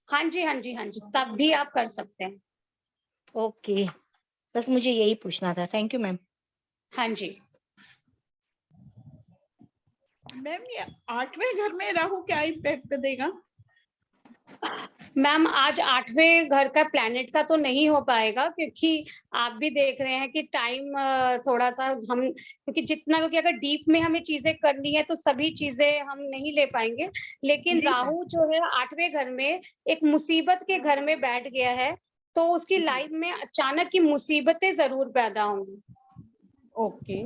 हाँ जी हाँ जी हाँ जी, तब भी आप कर सकते हैं। ओके, बस मुझे यही पूछना था। Thank you ma'am. हाँ जी मैम, ये 8वें घर में राहु क्या इम्पैक्ट देगा? मैम आज 8वें घर का प्लैनेट का तो नहीं हो पाएगा, क्योंकि आप भी देख रहे हैं कि टाइम थोड़ा सा हम, क्योंकि जितना, क्योंकि अगर डीप में हमें चीजें करनी है तो सभी चीजें हम नहीं ले पाएंगे। लेकिन राहु जो है 8वें घर में एक मुसीबत के घर में बैठ गया है, तो उसकी लाइफ में अचानक की मुसीबतें जरूर पैदा होंगी। ओके,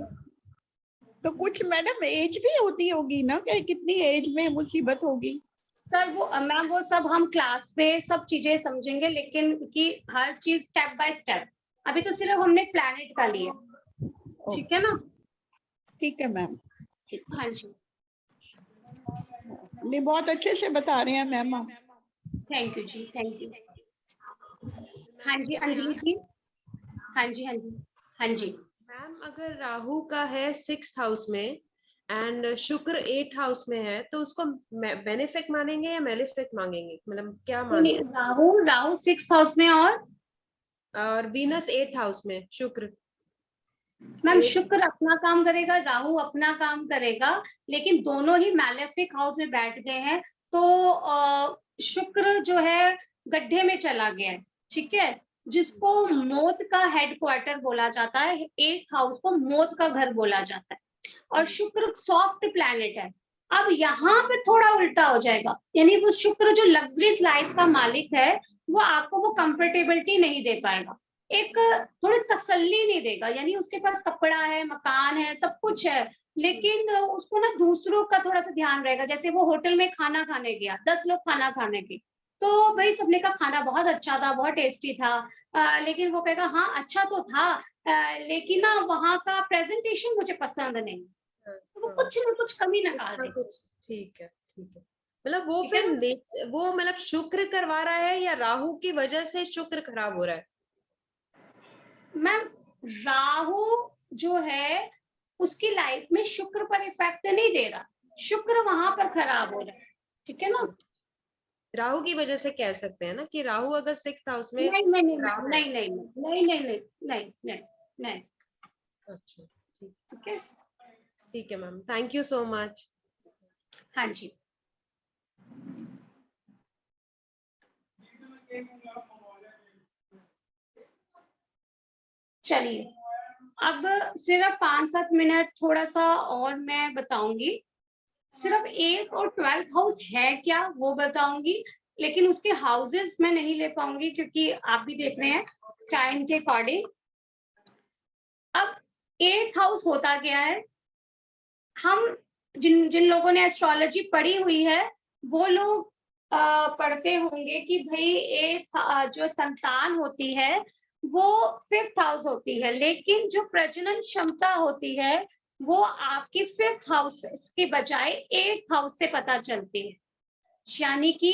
तो कुछ मैडम एज भी होती होगी ना, कि कितनी एज में मुसीबत होगी? सर वो मैम वो सब हम क्लास पे सब चीजें समझेंगे, लेकिन कि हर चीज स्टेप बाय स्टेप, अभी तो सिर्फ हमने प्लैनेट का लिया। ठीक है ना? ठीक है मैम। हाँ जी, नहीं बहुत अच्छे से बता रहे हैं मैम आप। Thank you ji, thank you. हाँ जी अंजलि जी। हाँ जी हाँ जी हाँ जी मैम, अगर राहु का है 6th हाउस में एंड शुक्र 8th हाउस में है, तो उसको बेनिफिक मानेंगे या मेलेफिक मांगेंगे? मतलब क्या मान सकते? राहु 6th हाउस में और वीनस 8th हाउस में, शुक्र। मैम शुक्र अपना काम करेगा, राहु अपना काम करेगा, लेकिन दोनों ही मैलेफिक हाउस में बैठ गए हैं। तो शुक्र जो है गड्ढे में चला गया है, ठीक है, जिसको मौत का हेडक्वार्टर बोला जाता है। 8th हाउस को मौत का घर बोला जाता है, और शुक्र सॉफ्ट प्लैनेट है। अब यहाँ पे थोड़ा उल्टा हो जाएगा, यानी वो शुक्र जो लग्जरीज लाइफ का मालिक है, वो आपको वो कंफर्टेबिलिटी नहीं दे पाएगा, एक थोड़ी तसल्ली नहीं देगा। यानी उसके पास कपड़ा है, मकान है, सब कुछ है, लेकिन उसको ना दूसरों का थोड़ा सा ध्यान रहेगा। जैसे वो होटल में खाना खाने गया, 10 लोग खाना खाने गए, तो भाई सबने का खाना बहुत अच्छा था, बहुत टेस्टी था, लेकिन वो कहेगा हाँ अच्छा तो था, लेकिन ना वहाँ का प्रेजेंटेशन मुझे पसंद नहीं, तो वो कुछ ना कुछ कमी निकाल देगा। ठीक है ठीक है। मतलब वो ठीक है फिर वो मतलब शुक्र करवा रहा है या राहु की वजह से शुक्र खराब हो रहा है? मैम राहु जो है उसकी लाइफ में शुक्र पर इफेक्ट नहीं दे रहा, शुक्र वहां पर खराब हो रहा है, ठीक है ना। राहु की वजह से कह सकते हैं ना कि राहु अगर 6th हाउस में नहीं नहीं नहीं खराब है। नहीं नहीं नहीं नहीं नहीं नहीं नहीं नहीं। अच्छा ठीक है ठीक है ma'am, thank you so much. हाँ जी। चलिए अब सिर्फ 5-7 मिनट थोड़ा सा और मैं बताऊंगी, सिर्फ 8th और 12th हाउस है क्या वो बताऊंगी, लेकिन उसके हाउसेस मैं नहीं ले पाऊंगी क्योंकि आप भी देख रहे हैं टाइम के अकॉर्डिंग। अब 8th हाउस होता क्या है, हम जिन जिन लोगों ने एस्ट्रोलॉजी पढ़ी हुई है वो लोग पढ़ते होंगे कि भाई 8th जो संतान होती है वो 5th हाउस होती है, लेकिन जो प्रजनन क्षमता होती है वो आपकी 5th हाउस के बजाय 8th हाउस से पता चलती है। यानी कि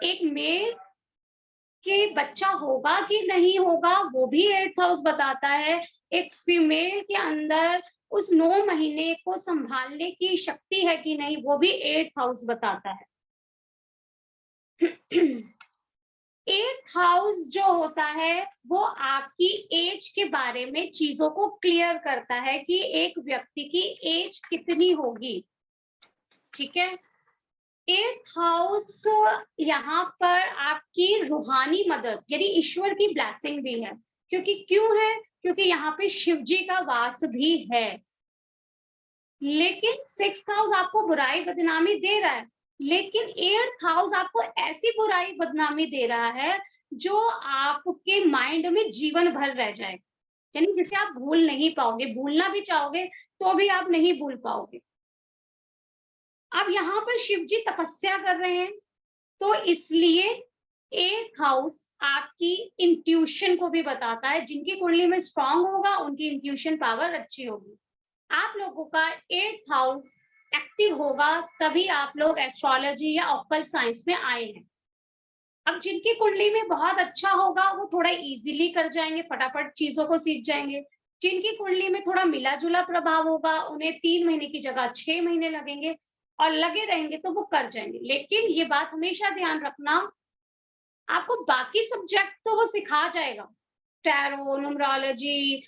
एक मेल के बच्चा होगा कि नहीं होगा वो भी 8th हाउस बताता है, एक फीमेल के अंदर उस 9 महीने को संभालने की शक्ति है कि नहीं वो भी 8th हाउस बताता है। 8th हाउस जो होता है वो आपकी एज के बारे में चीजों को क्लियर करता है कि एक व्यक्ति की एज कितनी होगी, ठीक है। 8th हाउस यहाँ पर आपकी रूहानी मदद यानी ईश्वर की ब्लेसिंग भी है, क्योंकि क्यों है, क्योंकि यहाँ पे शिव जी का वास भी है। लेकिन 6th हाउस आपको बुराई बदनामी दे रहा है, लेकिन 8th हाउस आपको ऐसी बुराई बदनामी दे रहा है जो आपके माइंड में जीवन भर रह जाए, यानी जिसे आप भूल नहीं पाओगे, भूलना भी चाहोगे तो भी आप नहीं भूल पाओगे। अब यहाँ पर शिव जी तपस्या कर रहे हैं तो इसलिए 8th हाउस आपकी इंट्यूशन को भी बताता है, जिनकी कुंडली में स्ट्रांग होगा उनकी इंट्यूशन पावर अच्छी होगी। आप लोगों का 8th हाउस एक्टिव होगा तभी आप लोग एस्ट्रोलॉजी या ऑकल्ट साइंस में आए हैं। अब जिनकी कुंडली में बहुत अच्छा होगा वो थोड़ा इजीली कर जाएंगे, फटाफट चीजों को सीख जाएंगे। जिनकी कुंडली में थोड़ा मिला जुला प्रभाव होगा उन्हें 3 महीने की जगह 6 महीने लगेंगे और लगे रहेंगे तो वो कर जाएंगे। लेकिन ये बात हमेशा ध्यान रखना, आपको बाकी सब्जेक्ट तो वो सिखा जाएगा, टैरो, न्यूमरोलॉजी,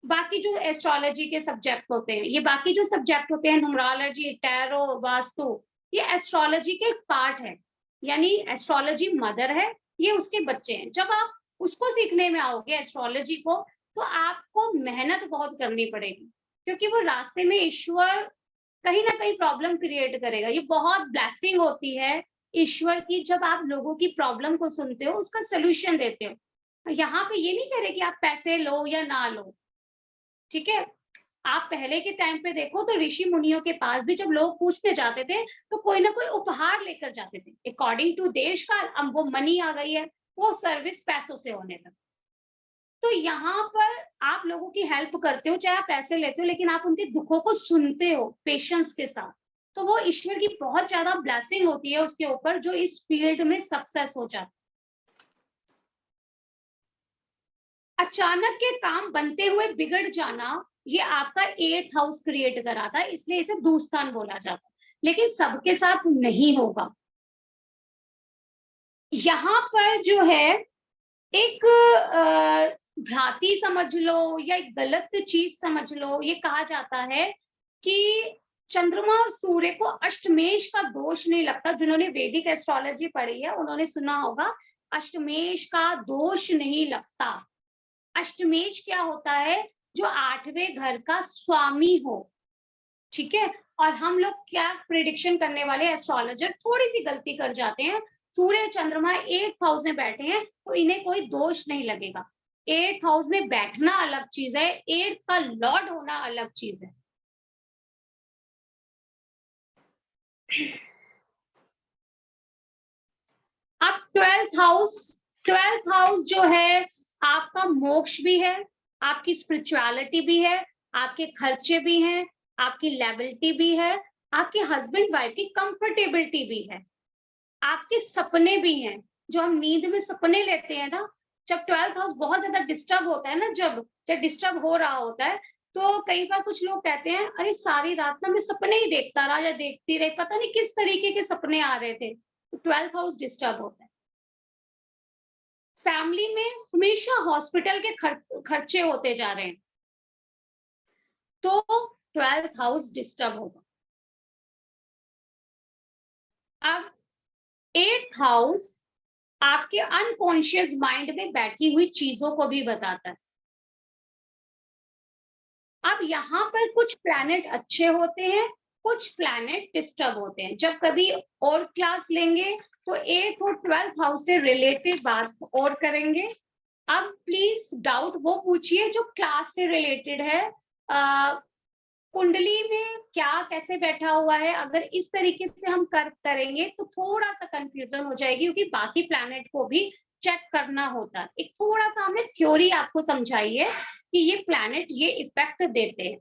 बाकी जो एस्ट्रोलॉजी के सब्जेक्ट होते हैं, ये बाकी जो सब्जेक्ट होते हैं न्यूमरोलॉजी, टैरो, वास्तु, ये एस्ट्रोलॉजी के पार्ट है, यानी एस्ट्रोलॉजी मदर है, ये उसके बच्चे हैं। जब आप उसको सीखने में आओगे एस्ट्रोलॉजी को तो आपको मेहनत बहुत करनी पड़ेगी, क्योंकि वो रास्ते में ईश्वर कहीं ना कहीं प्रॉब्लम क्रिएट करेगा। ये बहुत ब्लेसिंग होती है ईश्वर की, जब आप लोगों की प्रॉब्लम को सुनते हो, उसका सोल्यूशन देते हो। यहाँ पे ये नहीं कह रहे कि आप पैसे लो या ना लो, ठीक है। आप पहले के टाइम पे देखो तो ऋषि मुनियों के पास भी जब लोग पूछने जाते थे तो कोई ना कोई उपहार लेकर जाते थे, अकॉर्डिंग टू देश का। अब वो मनी आ गई है, वो सर्विस पैसों से होने तक। तो यहाँ पर आप लोगों की हेल्प करते हो, चाहे आप पैसे लेते हो, लेकिन आप उनके दुखों को सुनते हो पेशेंस के साथ, तो वो ईश्वर की बहुत ज्यादा ब्लेसिंग होती है उसके ऊपर, जो इस फील्ड में सक्सेस हो जाता है। अचानक के काम बनते हुए बिगड़ जाना ये आपका 8th हाउस क्रिएट कराता है, इसलिए इसे दूस्थान बोला जाता है, लेकिन सबके साथ नहीं होगा। यहाँ पर जो है एक भ्रांति समझ लो या एक गलत चीज समझ लो, ये कहा जाता है कि चंद्रमा और सूर्य को अष्टमेश का दोष नहीं लगता। जिन्होंने वैदिक एस्ट्रोलॉजी पढ़ी है उन्होंने सुना होगा अष्टमेश का दोष नहीं लगता। अष्टमेश क्या होता है, जो 8वें घर का स्वामी हो, ठीक है। और हम लोग क्या प्रिडिक्शन करने वाले एस्ट्रोलॉजर थोड़ी सी गलती कर जाते हैं, सूर्य चंद्रमा 8th हाउस में बैठे हैं तो इन्हें कोई दोष नहीं लगेगा। 8th हाउस में बैठना अलग चीज है, 8th का लॉर्ड होना अलग चीज है। अब 12th हाउस जो है आपका मोक्ष भी है, आपकी स्पिरिचुअलिटी भी है, आपके खर्चे भी हैं, आपकी लायबिलिटी भी है, आपके हस्बैंड वाइफ की कंफर्टेबिलिटी भी है, आपके सपने भी हैं, जो हम नींद में सपने लेते हैं ना, जब 12th हाउस बहुत ज्यादा डिस्टर्ब होता है ना, जब डिस्टर्ब हो रहा होता है, तो कई बार कुछ लोग कहते हैं अरे सारी रात ना मैं सपने ही देखता रहा या देखती रही, पता नहीं किस तरीके के सपने आ रहे थे, तो 12th हाउस डिस्टर्ब होता है। फैमिली में हमेशा हॉस्पिटल के खर्चे होते जा रहे हैं, तो 12th हाउस डिस्टर्ब होगा। अब 8th हाउस आपके अनकॉन्शियस माइंड में बैठी हुई चीजों को भी बताता है। अब यहाँ पर कुछ प्लैनेट अच्छे होते हैं, कुछ प्लैनेट डिस्टर्ब होते हैं। जब कभी और क्लास लेंगे तो 8th और 12th हाउस से रिलेटेड बात और करेंगे। अब प्लीज डाउट वो पूछिए जो क्लास से रिलेटेड है। कुंडली में क्या कैसे बैठा हुआ है, अगर इस तरीके से हम करेंगे तो थोड़ा सा कंफ्यूजन हो जाएगी, क्योंकि बाकी प्लैनेट को भी चेक करना होता है। एक थोड़ा सा हमने थ्योरी आपको समझाई है कि ये प्लैनेट ये इफेक्ट देते हैं।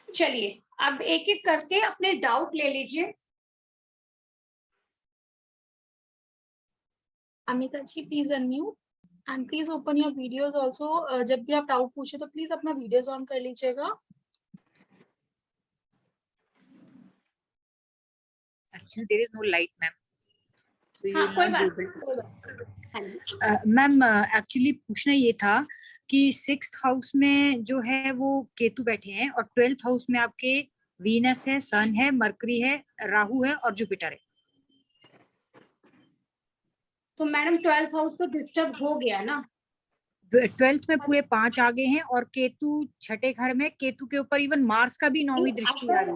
चलिए अब एक एक करके अपने डाउट ले लीजिए। Amita ji please unmute and please open your videos also. जब भी आप डाउट पूछे तो प्लीज अपना वीडियोस ऑन कर लीजिएगा। Actually, there is no light, ma'am. So you हाँ, will कोई not be बात able to. हाँ मैम एक्चुअली पूछना ये था कि 6th हाउस में जो है वो केतु बैठे हैं और 12th हाउस में आपके वीनस है, सन है, मरकरी है, राहु है और जुपिटर है। तो मैडम 12th हाउस तो डिस्टर्ब हो गया ना। 12th में पूरे 5 आ गए हैं और केतु छठे घर में, केतु के ऊपर इवन मार्स का भी 9वीं दृष्टि आ रही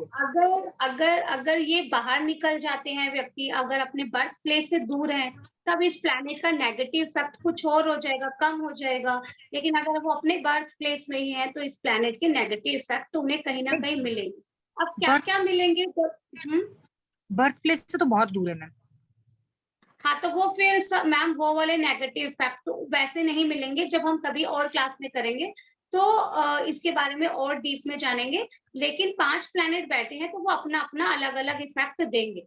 है। अगर ये बाहर निकल जाते हैं व्यक्ति, अगर अपने बर्थ प्लेस से दूर हैं, तब इस प्लैनेट का नेगेटिव इफेक्ट कुछ और हो जाएगा, कम हो जाएगा। लेकिन अगर वो अपने बर्थ प्लेस में ही है तो इस प्लैनेट के नेगेटिव इफेक्ट उन्हें कहीं ना कहीं मिलेंगे। अब क्या क्या मिलेंगे? बर्थ प्लेस से तो बहुत दूर है मैम। हाँ, तो वो फिर मैम वो वाले नेगेटिव इफेक्ट वैसे नहीं मिलेंगे। जब हम कभी और क्लास में करेंगे तो इसके बारे में और डीप में जानेंगे। लेकिन 5 प्लैनेट बैठे हैं तो वो अपना अपना अलग अलग इफेक्ट देंगे।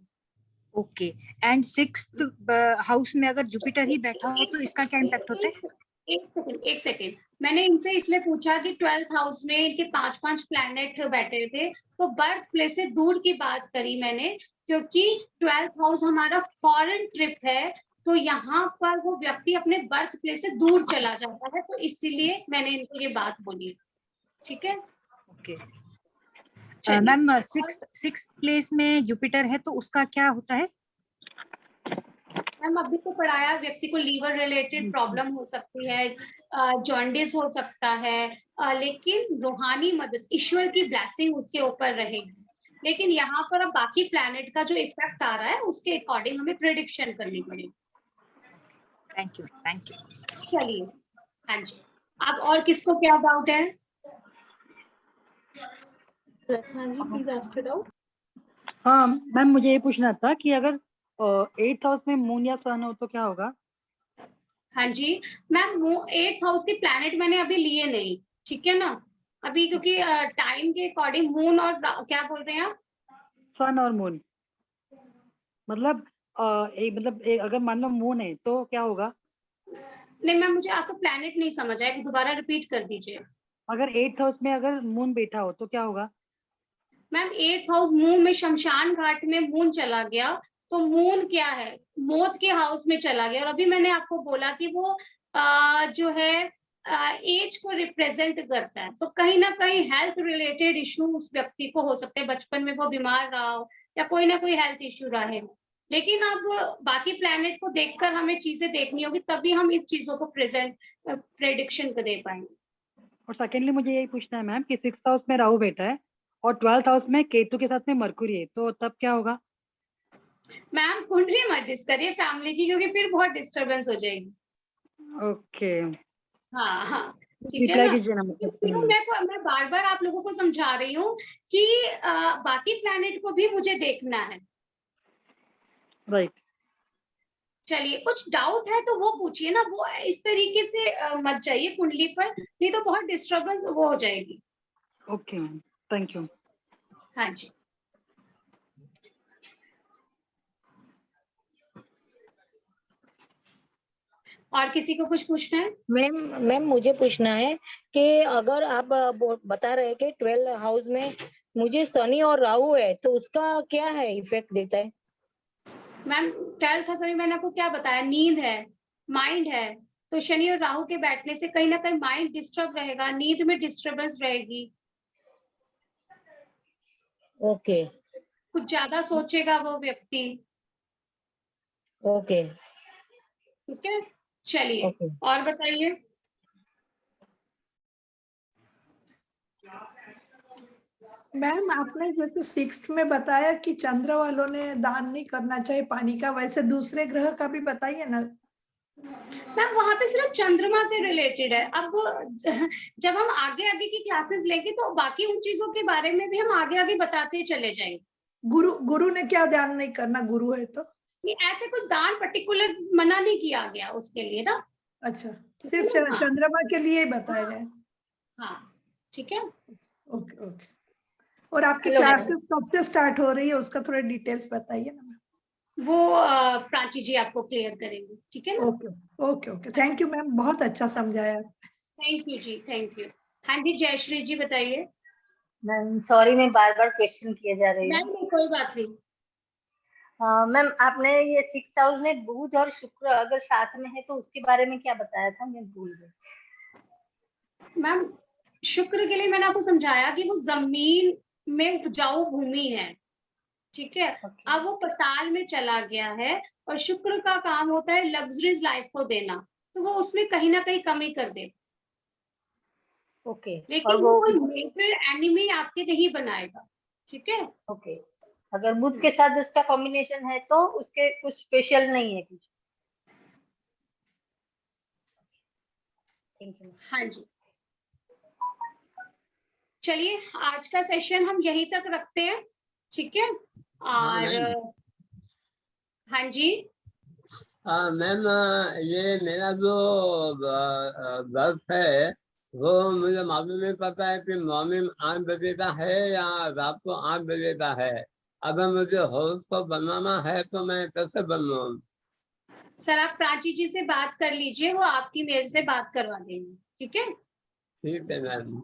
ओके, एंड 6th हाउस में अगर जुपिटर ही बैठा हो तो इसका क्या इम्पैक्ट होता है? एक सेकेंड मैंने इनसे इसलिए पूछा कि 12th हाउस में इनके 5 प्लैनेट बैठे थे, तो बर्थ प्लेस से दूर की बात करी मैंने, क्योंकि 12th हाउस हमारा फॉरेन ट्रिप है, तो यहाँ पर वो व्यक्ति अपने बर्थ प्लेस से दूर चला जाता है, तो इसीलिए मैंने इनको ये बात बोली। ठीक है, ओके मैम। 6th प्लेस में जुपिटर है तो उसका क्या होता है? मैम अभी तो पढ़ाया, व्यक्ति को लीवर रिलेटेड प्रॉब्लम हो सकती है, जॉन्डिस हो सकता है, लेकिन रूहानी मदद, ईश्वर की ब्लेसिंग उसके ऊपर रहेगी। लेकिन यहाँ पर अब बाकी प्लैनेट का जो इफेक्ट आ रहा है उसके अकॉर्डिंग हमें प्रेडिक्शन करनी पड़ेगी। Thank you, thank you. चलिए, हाँ जी, अब और किसको क्या डाउट है? रचना जी प्लीज आस्क योर डाउट। हाँ मैम, मुझे ये पूछना था कि अगर 8th हाउस में मून या सन हो तो क्या होगा? हाँ जी मैम, 8th हाउस के प्लैनेट मैंने अभी लिए नहीं, ठीक है ना, अभी क्योंकि टाइम के अकॉर्डिंग मून और क्या बोल रहे हैं आप? सन और मून, मतलब अगर मान लो मून है तो क्या होगा? नहीं मैम, मुझे आपका प्लैनेट नहीं समझ आया, दोबारा रिपीट कर दीजिए। अगर 8th हाउस में अगर मून बैठा हो तो क्या होगा? मैम 8th हाउस मून में, शमशान घाट में मून चला गया, तो मून क्या है, मौत के हाउस में चला गया। और अभी मैंने आपको बोला कि वो जो है एज को रिप्रेजेंट करता है, तो कहीं ना कहीं हेल्थ रिलेटेड इश्यू उस व्यक्ति को हो सकते हैं, बचपन में वो बीमार रहा हो या कोई ना कोई हेल्थ इश्यू रहे। लेकिन अब बाकी प्लैनेट को देखकर हमें चीजें देखनी होगी, तभी हम इस चीजों को प्रेडिक्शन दे पाएंगे। और सेकेंडली मुझे यही पूछना है मैम कि 6th हाउस में राहु बैठा है और 12th हाउस में केतु के साथ में मरकुरी है, तो तब क्या होगा? मैम कुंडली मत डिस करिए फैमिली की, क्योंकि फिर बहुत डिस्टरबेंस हो जाएगी। ओके, हाँ हाँ, ठीक है ना। मैं बार बार आप लोगों को समझा रही हूँ कि बाकी प्लैनेट को भी मुझे देखना है। राइट। चलिए, कुछ डाउट है तो वो पूछिए ना, वो इस तरीके से मत जाइए कुंडली पर, नहीं तो बहुत डिस्टरबेंस वो हो जाएगी। Okay ma'am, thank you. हाँ जी, और किसी को कुछ पूछना है? मैम मुझे पूछना है कि अगर आप बता रहे हैं कि 12 हाउस में मुझे शनि और राहु है, तो उसका क्या है इफेक्ट देता है? मैम 12th हाउस में मैंने आपको क्या बताया, नींद है, माइंड है, तो शनि और राहु के बैठने से कहीं ना कहीं माइंड डिस्टर्ब रहेगा, नींद में डिस्टर्बेंस रहेगी, ओके कुछ ज्यादा सोचेगा वो व्यक्ति। ओके ठीक है, चलिए ओके। और बताइए। मैम आपने जैसे 6th में बताया कि चंद्र वालों ने दान नहीं करना चाहिए पानी का, वैसे दूसरे ग्रह का भी बताइए ना। मैम वहां पे सिर्फ चंद्रमा से रिलेटेड है। अब जब हम आगे आगे की क्लासेस लेंगे तो बाकी उन चीजों के बारे में भी हम आगे आगे बताते चले जाएंगे। गुरु ने क्या ध्यान नहीं करना, गुरु है तो नहीं, ऐसे कुछ दान पर्टिकुलर मना नहीं किया गया उसके लिए ना। अच्छा, सिर्फ चंद्रमा के लिए ही बताया गया। हाँ ठीक है, ओके ओके। और आपकी हेलो क्लासेस कब से स्टार्ट हो रही है, उसका थोड़ा डिटेल्स बताइए ना। वो प्राची जी आपको क्लियर करेंगे, ठीक है ना। Okay okay okay, thank you ma'am, बहुत अच्छा समझाया। Thank you ji, thank you. हाँ जी, जयश्री जी बताइए। मैम सॉरी, मैं बार बार क्वेश्चन किए जा रही हूँ। नहीं कोई बात नहीं। मैम आपने ये 6 हाउस में बुध और शुक्र अगर साथ में है तो उसके बारे में क्या बताया था, मैं भूल गई। मैम शुक्र के लिए मैंने आपको समझाया कि वो जमीन में उपजाऊ भूमि है, ठीक है। अब वो पताल में चला गया है और शुक्र का काम होता है लग्जरीज लाइफ को देना, तो वो उसमें कहीं ना कहीं कमी कर दे। ओके। लेकिन और वो कोई मेजर एनिमी आपके नहीं बनाएगा, ठीक है। ओके, अगर बुध के साथ इसका कॉम्बिनेशन है तो उसके कुछ स्पेशल नहीं है कुछ। Thank you. हाँ जी, चलिए आज का सेशन हम यहीं तक रखते हैं, ठीक है। और हाँ जी मैम, ये मेरा जो बर्थ है वो मुझे मालूम नहीं पता है कि मॉर्निंग 8 बजे का है या रात को 8 बजे का है। अगर मुझे हाउस को बनवाना है तो मैं कैसे बनवाऊं? सर, आप प्राची जी से बात कर लीजिए, वो आपकी मेल से बात करवा देंगे, ठीक है। ठीक है मैम,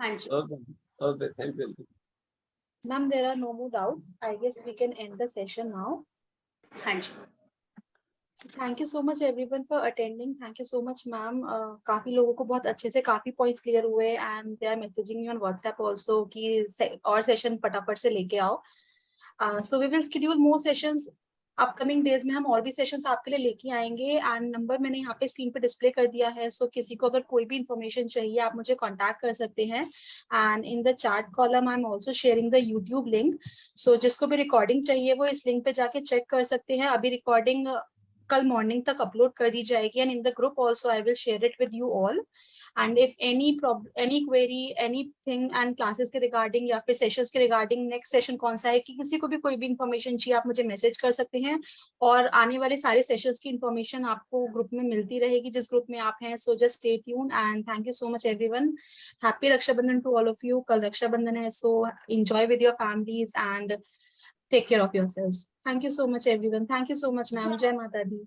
हाँ जी, okay, thank you. Ma'am, there are no more doubts. I guess we can end the session now. हाँ जी। So thank you so much everyone for attending. Thank you so much, ma'am. काफी लोगों को बहुत अच्छे से काफी points clear हुए and they are messaging me on WhatsApp also कि और session फटाफट से लेके आओ. So we will schedule more sessions. Upcoming days में हम और भी सेशंस आपके लिए लेके आएंगे एंड नंबर मैंने यहाँ पे स्क्रीन पे डिस्प्ले कर दिया है। सो किसी को अगर कोई भी इंफॉर्मेशन चाहिए आप मुझे कांटेक्ट कर सकते हैं and in the chat column I am also sharing the YouTube link. So जिसको भी रिकॉर्डिंग चाहिए वो इस लिंक पे जाके चेक कर सकते हैं। अभी रिकॉर्डिंग कल मॉर्निंग तक अपलोड कर दी जाएगी and in the group also I will share it with you all. And if any problem, any query, anything and classes के regarding या फिर sessions के regarding next session कौन सा है कि किसी को भी कोई भी information चाहिए आप मुझे message कर सकते हैं और आने वाले सारे sessions की information आपको group में मिलती रहेगी जिस group में आप हैं। So just stay tuned and thank you so much everyone. Happy Rakshabandhan to all of you. कल रक्षाबंधन है, so enjoy with your families and take care of yourselves. Thank you so much everyone. Thank you so much ma'am. जय माता दी।